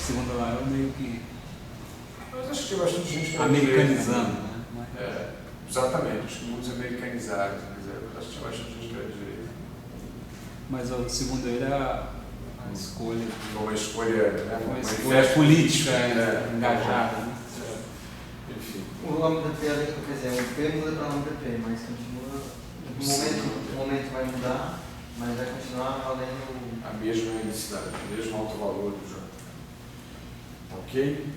S4: segundo lá, meio que
S1: Mas acho que tinha bastante gente que
S4: americanizando, né?
S1: Exatamente, acho que muitos americanizados, acho que tinha bastante gente que era de direita.
S4: Mas o segundo ele era a escolha.
S1: Uma escolha, né?
S4: Uma escolha política engajada. Né?
S1: Enfim.
S2: O nome do P, quer dizer, o P muda para o nome do P, mas continua. O momento vai mudar, mas vai continuar valendo
S1: a mesma helicidade, o mesmo alto valor do J. Ok?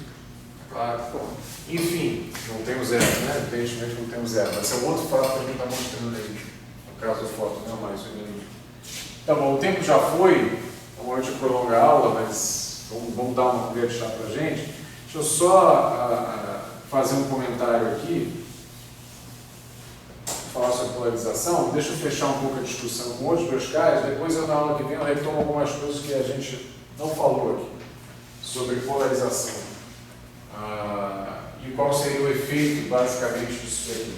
S1: Claro. Enfim, não temos zero, né? Evidentemente não temos zero. Vai ser um outro fato que a gente está mostrando aí. No caso do foto, não é mais ou menos. Tá bom, o tempo já foi. Como a gente prolonga a aula, mas Vamos dar uma colher de chá para a gente. Deixa eu só fazer um comentário aqui, falar sobre polarização. Deixa eu fechar um pouco a discussão com outros dois caras, depois eu, na aula que vem, eu retomo algumas coisas que a gente não falou aqui sobre polarização. E qual seria o efeito, basicamente, disso aqui.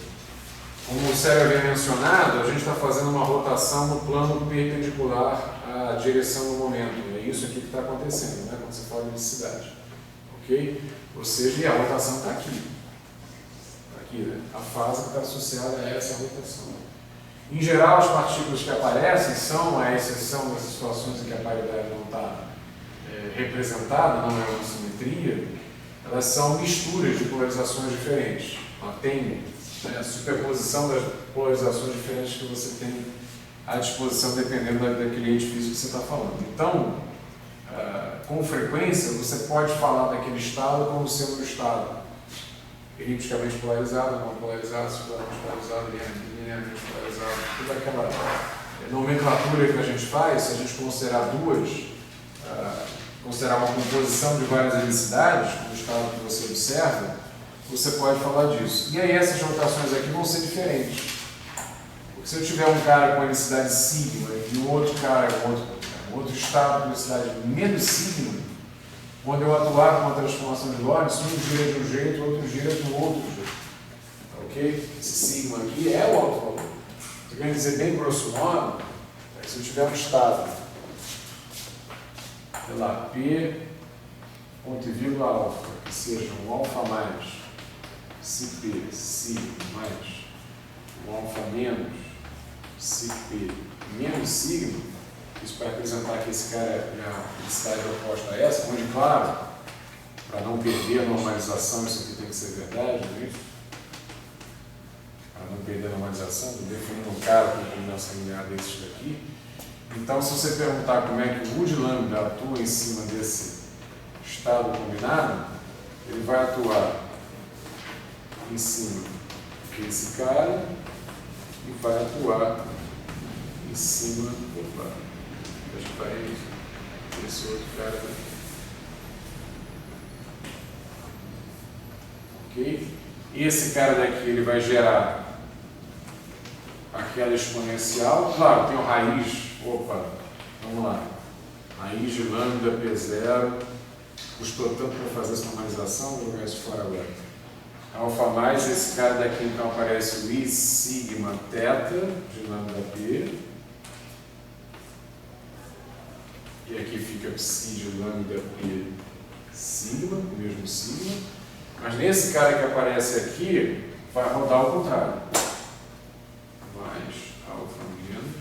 S1: Como o Sérgio havia mencionado, a gente está fazendo uma rotação no plano perpendicular à direção do momento. É isso aqui que está acontecendo, né, quando você fala de velocidade. Ok? Ou seja, a rotação está aqui. Está aqui, né? A fase que está associada a essa rotação. Em geral, as partículas que aparecem são, à exceção das situações em que a paridade não está representada, não é uma simetria, elas são misturas de polarizações diferentes. Ela tem a superposição das polarizações diferentes que você tem à disposição dependendo daquele ente físico que você está falando. Então, com frequência, você pode falar daquele estado como sendo um estado elipticamente polarizado, não polarizado, circularmente polarizado, linearmente polarizado, toda aquela nomenclatura que a gente faz, se a gente considerar considerar uma composição de várias helicidades, no estado que você observa, você pode falar disso. E aí essas rotações aqui vão ser diferentes. Porque se eu tiver um cara com helicidade sigma e um outro cara com outro estado com helicidade menos sigma, quando eu atuar com uma transformação de Lorentz, um gira de um jeito, o outro gira do outro jeito. Ok? Esse sigma aqui é o alto valor. Estou querendo dizer bem grosso modo, se eu tiver um estado, sei lá, P, ponto e vírgula alfa, que seja um alfa mais, CP, sigma mais, um alfa menos, CP menos sigma, isso para representar que esse cara é a velocidade oposta a essa, onde, claro, para não perder a normalização, isso aqui tem que ser verdade, não é isso? Para não perder a normalização, estou definindo um cara com combinação linear desses daqui. Então, se você perguntar como é que o U de lambda atua em cima desse estado combinado, ele vai atuar em cima desse cara e vai atuar em cima desse outro cara daqui. Ok? E esse cara daqui ele vai gerar aquela exponencial. Claro, tem o raiz. Opa, vamos lá. Raiz de lambda P0. Custou tanto para fazer essa normalização, vou jogar isso fora agora. Alfa mais, esse cara daqui então aparece o I sigma θ de lambda P. E aqui fica psi de lambda P sigma, o mesmo sigma. Mas nesse cara que aparece aqui, vai rodar ao contrário. Mais alfa menos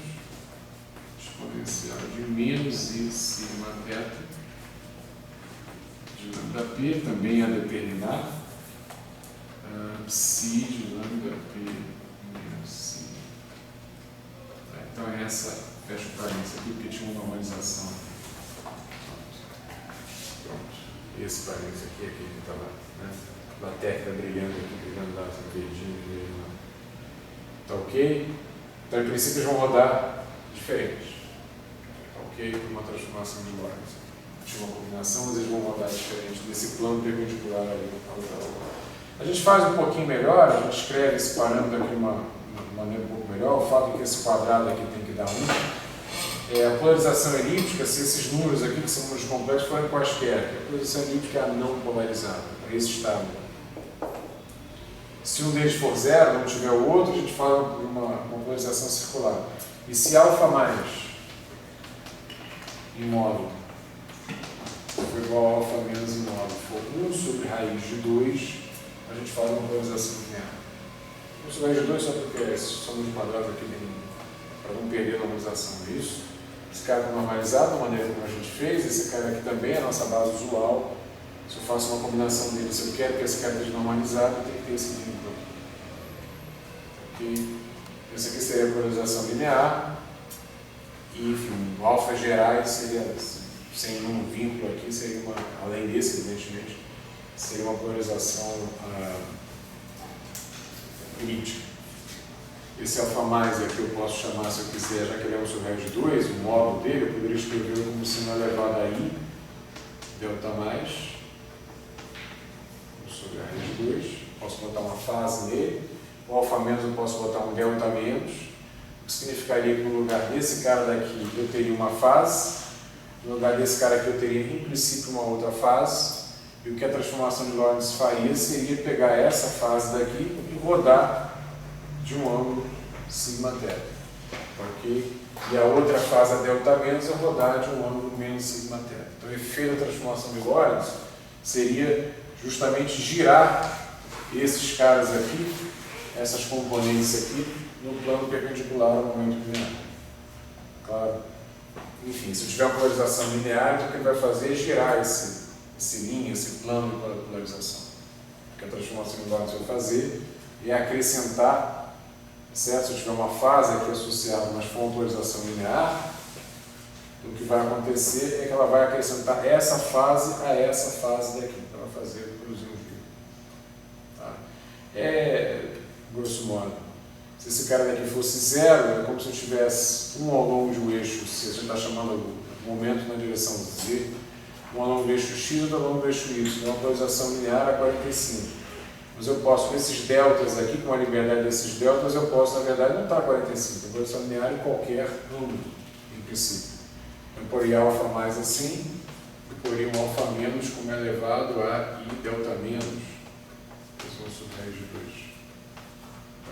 S1: exponencial de menos I sigma θ de lambda P, também a determinar. Psi de lambda P menos sigma. Então é essa, fecha o parênteses aqui, porque tinha uma normalização. Pronto. Esse parênteses aqui é aquele que estava, né? A tecla brilhando aqui, brilhando lá, verdinho, brilhando lá. Tá ok? Então, em princípio, eles vão rodar diferentes. Tá ok? Por uma transformação de Lorentz. Tinha uma combinação, mas eles vão rodar diferente desse plano perpendicular ali. A gente faz um pouquinho melhor, a gente escreve esse parâmetro aqui de uma maneira um pouco melhor. O fato é que esse quadrado aqui tem que dar 1. A polarização elíptica, se esses números aqui, que são números complexos, forem quaisquer, a polarização elíptica é a não polarizada, é esse estado. Se um deles for zero, não tiver o outro, a gente fala de uma polarização circular. E se alfa mais em módulo for igual a alfa menos em módulo for 1 sobre raiz de 2, a gente fala de uma polarização linear. 1 sobre raiz de 2 só porque esses somos quadrados aqui para não perder a normalização, é isso? Esse cara está normalizado da maneira como a gente fez, esse cara aqui também é a nossa base usual. Se eu faço uma combinação deles, se eu quero que esse cara esteja normalizado, tem que ter esse vínculo aqui. Ok? Esse aqui seria a polarização linear. E, enfim, o alfa gerais seria, sem um vínculo aqui, seria além desse, evidentemente, seria uma polarização elíptica. Esse alfa mais aqui eu posso chamar, se eu quiser, já que ele é 1 sobre raiz de 2, o módulo dele, eu poderia escrevê-lo como sino elevado a I, delta mais, sobre a raiz de 2, posso botar uma fase nele, o alfa menos eu posso botar um delta menos, o que significaria que no lugar desse cara daqui eu teria uma fase, no lugar desse cara aqui eu teria em princípio uma outra fase, e o que a transformação de Lorentz faria seria pegar essa fase daqui e rodar de um ângulo sigma θ, ok? E a outra fase, a delta menos, é rodar de um ângulo menos sigma θ. Então o efeito da transformação de Lorentz seria justamente girar esses caras aqui, essas componentes aqui, no plano perpendicular ao momento linear. Claro? Enfim, se eu tiver uma polarização linear, então o que ele vai fazer é girar esse plano de polarização. O que a transformação de Lorentz vai fazer é acrescentar, certo? Se eu tiver uma fase aqui associada, mas com uma polarização linear, o que vai acontecer é que ela vai acrescentar essa fase a essa fase daqui, para produzir um giro. Tá? Grosso modo, se esse cara daqui fosse zero, é como se eu tivesse um ao longo de um eixo, se a gente está chamando o momento na direção Z, um ao longo do eixo X e outro ao longo do eixo Y, uma polarização linear a 45. Mas eu posso, com esses deltas aqui, com a liberdade desses deltas, eu posso, na verdade, não estar a 45, eu polarização linear em qualquer ângulo, em princípio. Eu poria alfa mais assim, e poria um alfa menos como é elevado a I delta menos, pessoal sobre raiz de 2.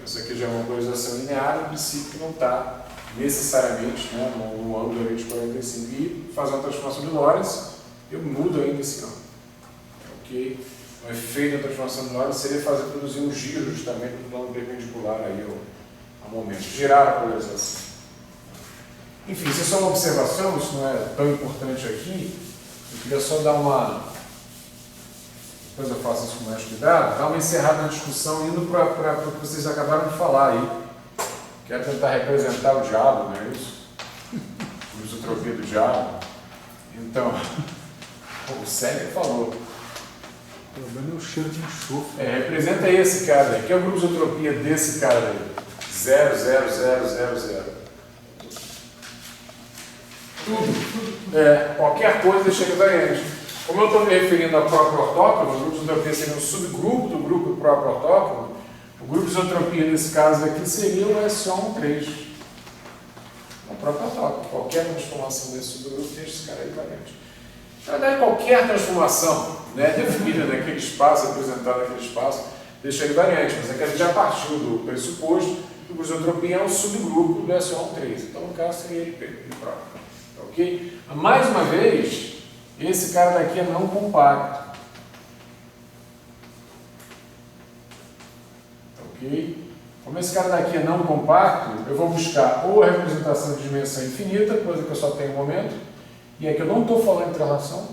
S1: Isso aqui já é uma polarização linear, em princípio que não está necessariamente, né, no ângulo de 45. E fazendo a transformação de Lorentz, eu mudo ainda esse ângulo. Ok? O efeito da transformação de Lorentz seria produzir um giro justamente no plano perpendicular aí ao momento, girar a polarização. Enfim, isso é só uma observação, isso não é tão importante aqui. Eu queria só dar uma... Depois eu faço isso com mais cuidado, dar uma encerrada na discussão, indo para o que vocês acabaram de falar aí. Quero tentar representar o diabo, não é isso? Grusotropia do diabo. Então, o Séneca falou.
S4: O problema é o cheiro de enxofre.
S1: Representa esse cara aí. Que é a grusotropia desse cara aí? 0, 0, 0, 0, 0. Tudo. Qualquer coisa deixa ele variante. Como eu estou me referindo ao próprio ortógono, o grupo de isotropia seria um subgrupo do grupo do próprio ortógono, o grupo de isotropia nesse caso aqui seria o SO13. O próprio ortógono. Qualquer transformação desse subgrupo deixa esse cara aí variante. Na verdade, qualquer transformação, né, definida naquele espaço, apresentada naquele espaço, deixa ele variante, mas é que a gente já partiu do pressuposto que o isotropia é um subgrupo do SO13. Então, no caso, seria ele próprio. Ok? Mais uma vez, esse cara daqui é não compacto. Ok? Como esse cara daqui é não compacto, eu vou buscar ou a representação de dimensão infinita, coisa que eu só tenho um momento, e aqui eu não estou falando de traslação,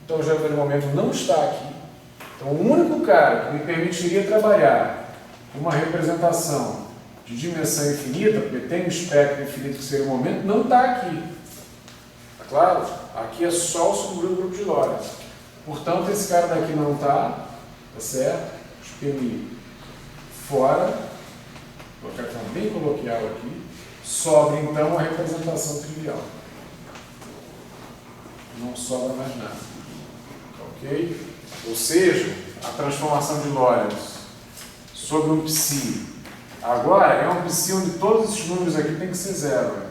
S1: então o gerador de momento não está aqui. Então o único cara que me permitiria trabalhar com uma representação de dimensão infinita, porque tem um espectro infinito que seria o momento, não está aqui. Tá claro? Aqui é só o subgrupo do grupo de Lorentz. Portanto, esse cara daqui não está, tá certo? Expeli fora, vou colocar de forma bem coloquial aqui, sobra então a representação trivial. Não sobra mais nada. Ok? Ou seja, a transformação de Lorentz sobre um psi. Agora é um psi onde todos esses números aqui tem que ser zero. Né?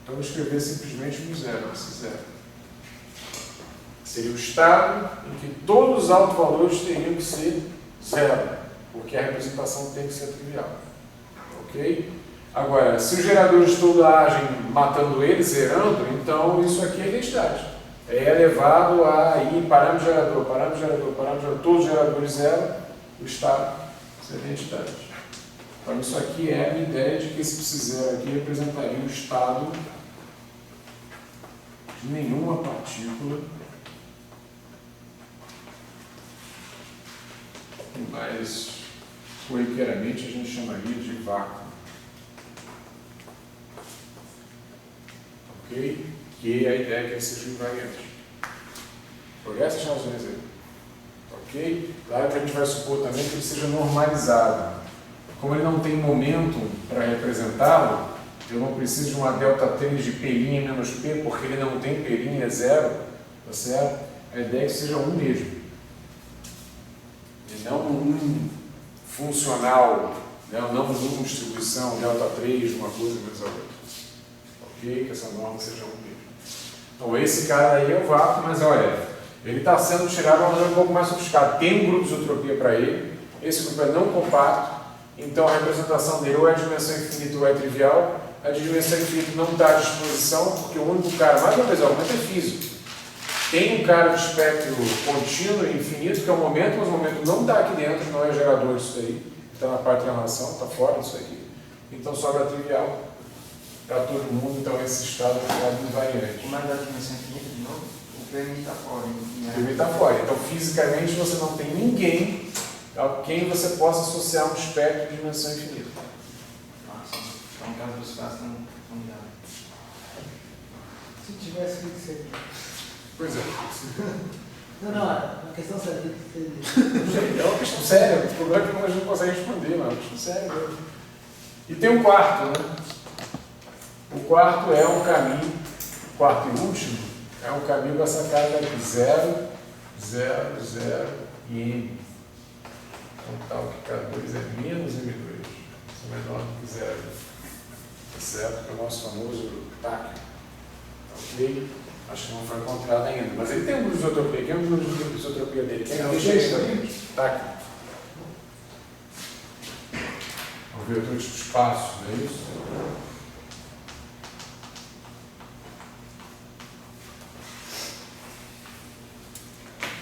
S1: Então eu vou escrever simplesmente um zero, esse zero. Seria o estado em que todos os altos valores teriam que ser zero, porque a representação tem que ser trivial. Ok? Agora, se os geradores todos agem matando ele, zerando, então isso aqui é identidade. É elevado a parâmetro gerador, parâmetro gerador, parâmetro gerador, todos os geradores zero, o estado é identidade. Então isso aqui é a minha ideia de que esse psi zero aqui representaria o estado de nenhuma partícula, mas corriqueiramente a gente chamaria de vácuo. Ok? Que a ideia é que ele seja invariante. Por essas razões aí. Ok? Claro que a gente vai supor também que ele seja normalizado. Como ele não tem momento para representá-lo, eu não preciso de uma delta 3 de P' menos P, porque ele não tem P', é zero. Tá certo? A ideia é que seja um mesmo. E não um funcional, né? Não uma distribuição, delta 3, uma coisa mais a outra. Ok? Que essa norma seja um mesmo. Então esse cara aí é o vácuo, mas olha, ele está sendo tirado de uma maneira um pouco mais sofisticada. Tem um grupo de isotropia para ele, esse grupo é não compacto, então a representação dele ou é dimensão infinita ou é trivial. A dimensão infinita não está à disposição, porque o único cara, mais uma vez, o argumento é físico. Tem um cara de espectro contínuo e infinito, que é o momento, mas o momento não está aqui dentro, não é gerador disso daí, está na parte da relação, está fora disso aqui. Então sobra trivial para todo mundo, então esse estado é chamado invariante.
S2: Como é da dimensão infinita de novo? O PMI está fora.
S1: O PMI está fora. Então fisicamente você não tem ninguém a quem você possa associar um espectro de dimensão infinita.
S2: Nossa, então o caso dos espaços estão ligados.
S5: Se tivesse que ser.
S1: Pois é.
S5: Não, a questão séria.
S1: É uma questão séria, o problema é que a gente não consegue responder, mas é uma questão séria mesmo. E tem um quarto, né? O quarto é um caminho, o quarto e último, é um caminho com essa carga de 0, 0, 0 e M. Então tal que K2 é menos M2, isso é menor do que 0. Tá certo? Que é o nosso famoso táquio. Ok? Acho que não foi encontrado ainda. Mas ele tem um grupo de isotropia. Quem é o grupo de isotropia dele? Quem é o deixa táquio? Vamos ver outro espaço, não é isso?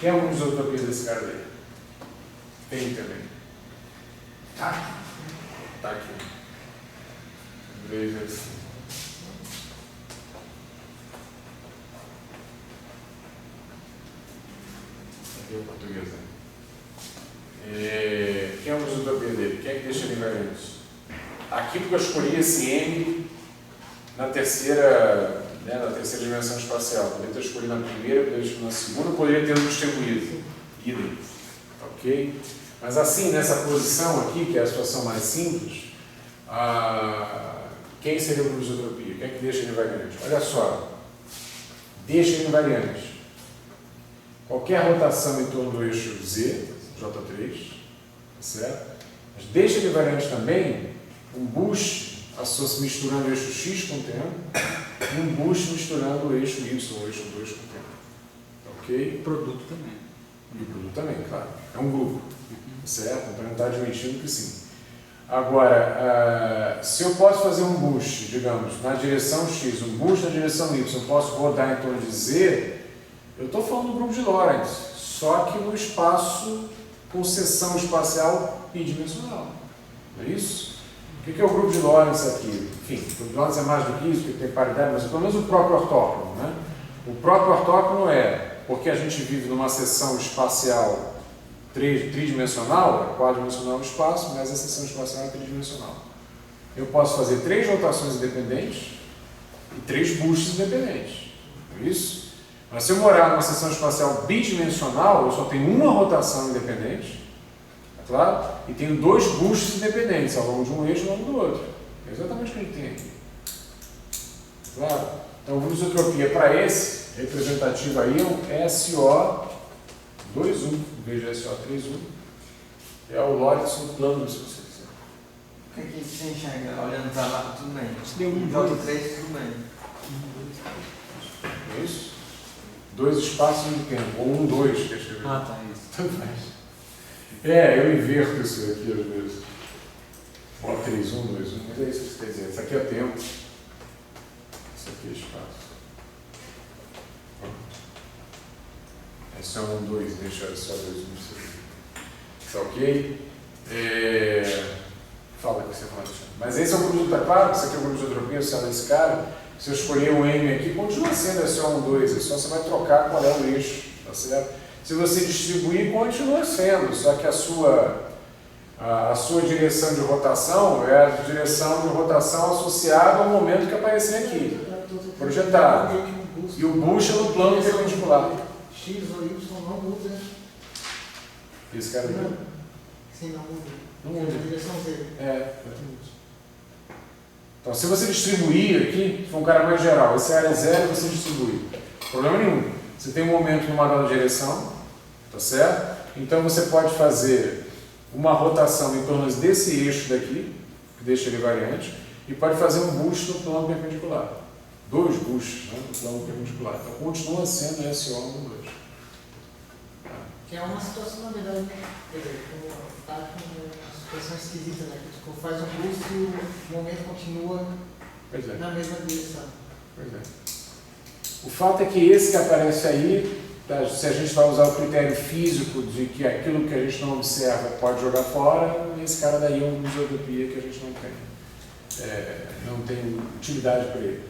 S1: Quem é o grupo de isotropia desse cara daí? Tem também. Tá aqui. Veja assim. Aqui é o português, né? Quem é o grupo de isotropia dele? Quem é que deixa ele invariante? Aqui porque eu escolhi esse M na terceira dimensão espacial. Poderia ter escolhido na primeira, poderia ter escolhido na segunda, poderia ter distribuído. Idem. Ok? Mas assim, nessa posição aqui, que é a situação mais simples, quem seria o grupo de isotropia? Quem é que deixa ele invariante? Olha só. Deixa ele invariante. Qualquer rotação em torno do eixo Z, J3, tá certo? Mas deixa ele invariante também um boost misturando o eixo X com o tempo e um boost misturando o eixo Y, o eixo 2 com o tempo. Ok?
S4: O produto também.
S1: E o produto também, claro. É um grupo. Certo? Então ele está admitindo que sim. Agora, se eu posso fazer um boost, digamos, na direção X, um boost na direção Y, eu posso rodar em torno de Z, eu estou falando do grupo de Lorentz, só que no espaço com seção espacial bidimensional. Não é isso? O que é o grupo de Lorentz aqui? Enfim, o grupo de Lorentz é mais do que isso, porque tem paridade, mas pelo menos o próprio ortógono. Né? O próprio ortógono é, porque a gente vive numa seção espacial tridimensional, é quadridimensional o espaço, mas a seção espacial é tridimensional. Eu posso fazer 3 rotações independentes e 3 boosts independentes. É isso? Mas se eu morar numa seção espacial bidimensional, eu só tenho uma rotação independente, é claro, e tenho 2 boosts independentes ao longo de um eixo e ao longo do outro. É exatamente o que a gente tem aqui. Claro? Então, a isotropia para esse representativo aí é SO 2,1, em vez de SO 3,1. É o Lorentz no plano, se você quiser.
S2: O que é que você enxerga olhando para lá? Tudo bem.
S4: Deu um,
S2: J3, tudo bem.
S1: É isso? 2 espaços em tempo, ou 1, 2, quer escrever.
S4: Ah, tá, isso.
S1: Tanto faz. Eu inverto isso aqui às vezes. Ó, 3, 1, 2, 1, mas é isso que você quer dizer. Isso aqui é tempo. Isso aqui é espaço. É só 1, 2, deixa só 2, 1, tá ok? Fala o que você fala. Mas esse é o grupo de claro, esse aqui é o grupo de isotropia associado a esse cara. Se eu escolher um M aqui, continua sendo SO1, 2, é só você vai trocar qual é o eixo, tá certo? Se você distribuir, continua sendo, só que a sua direção de rotação é a direção de rotação associada ao momento que aparecer aqui, projetado. E o boost é no plano perpendicular.
S5: X ou Y não muda.
S1: Esse cara aqui?
S5: Sim, não muda.
S1: Não muda.
S5: A direção Z.
S1: Então, se você distribuir aqui, se for um cara mais geral, esse área é 0 você distribui. Problema nenhum. Você tem um momento numa dada direção, tá certo? Então você pode fazer uma rotação em torno desse eixo daqui, que deixa ele variante, e pode fazer um boost no plano perpendicular. 2 boosts, né, no plano perpendicular. Então continua sendo esse ângulo 2.
S5: Que é uma situação, na verdade, quer dizer, está com uma situação esquisita, né? Que tipo, faz um boost e o momento continua
S1: Pois é.
S5: na mesma direção.
S1: Pois é. O fato é que esse que aparece aí, se a gente vai usar o critério físico de que aquilo que a gente não observa pode jogar fora, esse cara daí é uma isotopia que a gente não tem utilidade para ele.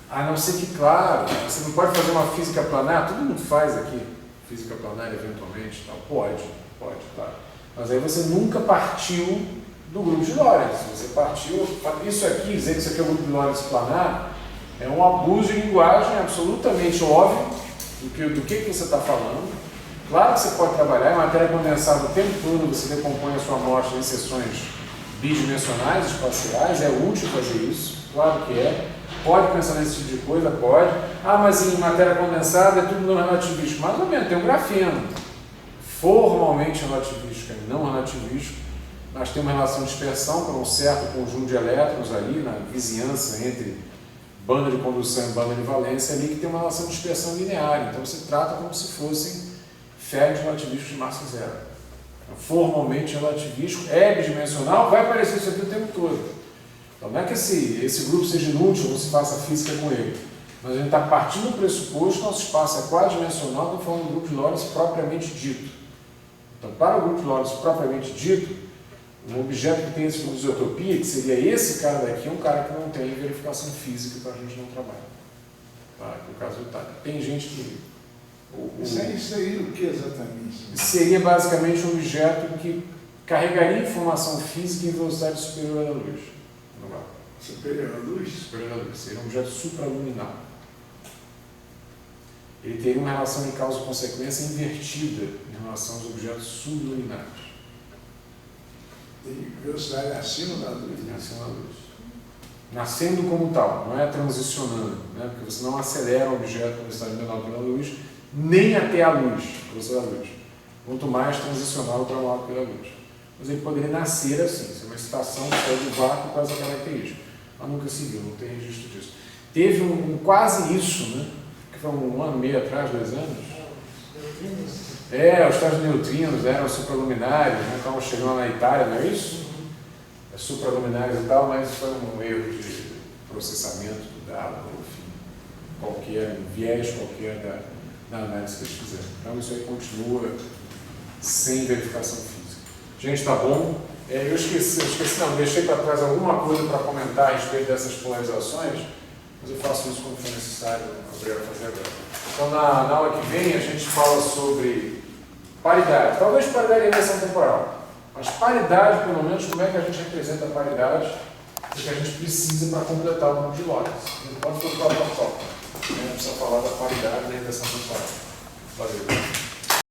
S1: A não ser que, claro, você não pode fazer uma física planar, todo mundo faz aqui, física planar eventualmente, tal. Pode, claro. Mas aí você nunca partiu do grupo de Lorentz. Você partiu, isso aqui, dizer que isso aqui é o grupo de Lorentz planar, é um abuso de linguagem absolutamente óbvio do que você está falando. Claro que você pode trabalhar em matéria condensada o tempo todo, você decompõe a sua amostra em seções bidimensionais, espaciais, é útil fazer isso, claro que é. Pode pensar nesse tipo de coisa? Pode. Ah, mas em matéria condensada é tudo não relativístico. Mais ou menos, tem um grafeno. Formalmente relativístico, não relativístico, mas tem uma relação de dispersão para um certo conjunto de elétrons ali, na vizinhança entre banda de condução e banda de valência ali, que tem uma relação de dispersão linear. Então você trata como se fossem férias relativísticos de massa zero. Formalmente relativístico, é bidimensional, vai aparecer isso aqui o tempo todo. Então não é que esse grupo seja inútil ou se faça física com ele, mas a gente está partindo do pressuposto que nosso espaço é quadridimensional, estamos falando do grupo de Lorentz propriamente dito. Então, para o grupo de Lorentz propriamente dito, um objeto que tem esse tipo de isotopia, que seria esse cara daqui, é um cara que não tem verificação física, então a gente não trabalha. Tá? No caso, tá. Tem gente que...
S6: Isso aí o que exatamente?
S1: Seria basicamente um objeto que carregaria informação física em velocidade superior à luz.
S6: Superior à luz?
S1: Superior à luz. Seria um objeto supraluminal. Ele teria uma relação de causa e consequência invertida em relação aos objetos subluminares.
S6: Tem velocidade acima da luz?
S1: Acima da luz. Nascendo como tal, não é transicionando, né? Porque você não acelera o objeto quando está menor pela luz, nem até a luz, velocidade da luz. Quanto mais transicional para maior pela luz. Mas ele poderia nascer assim, ser uma estação que sai do vácuo com essa característica. Mas nunca se viu, não tem registro disso. Teve quase isso, né? Que foi 1 ano e meio atrás, 2 anos. Os tais neutrinos eram supraluminares, né? Estavam chegando na Itália, não é isso? Supraluminares e tal, mas foi um erro de processamento do dado, enfim, viés qualquer da análise que eles fizeram. Então isso aí continua sem verificação física. Gente, tá bom? Eu esqueci não, deixei para trás alguma coisa para comentar a respeito dessas polarizações, mas eu faço isso quando for necessário, obrigado a fazer agora. Então, na aula que vem, a gente fala sobre paridade, talvez paridade de inversão temporal, mas paridade, pelo menos, como é que a gente representa a paridade que a gente precisa para completar o grupo de Lorentz. Não pode tocar o protocolo, a gente precisa falar da paridade da inversão temporal. Valeu.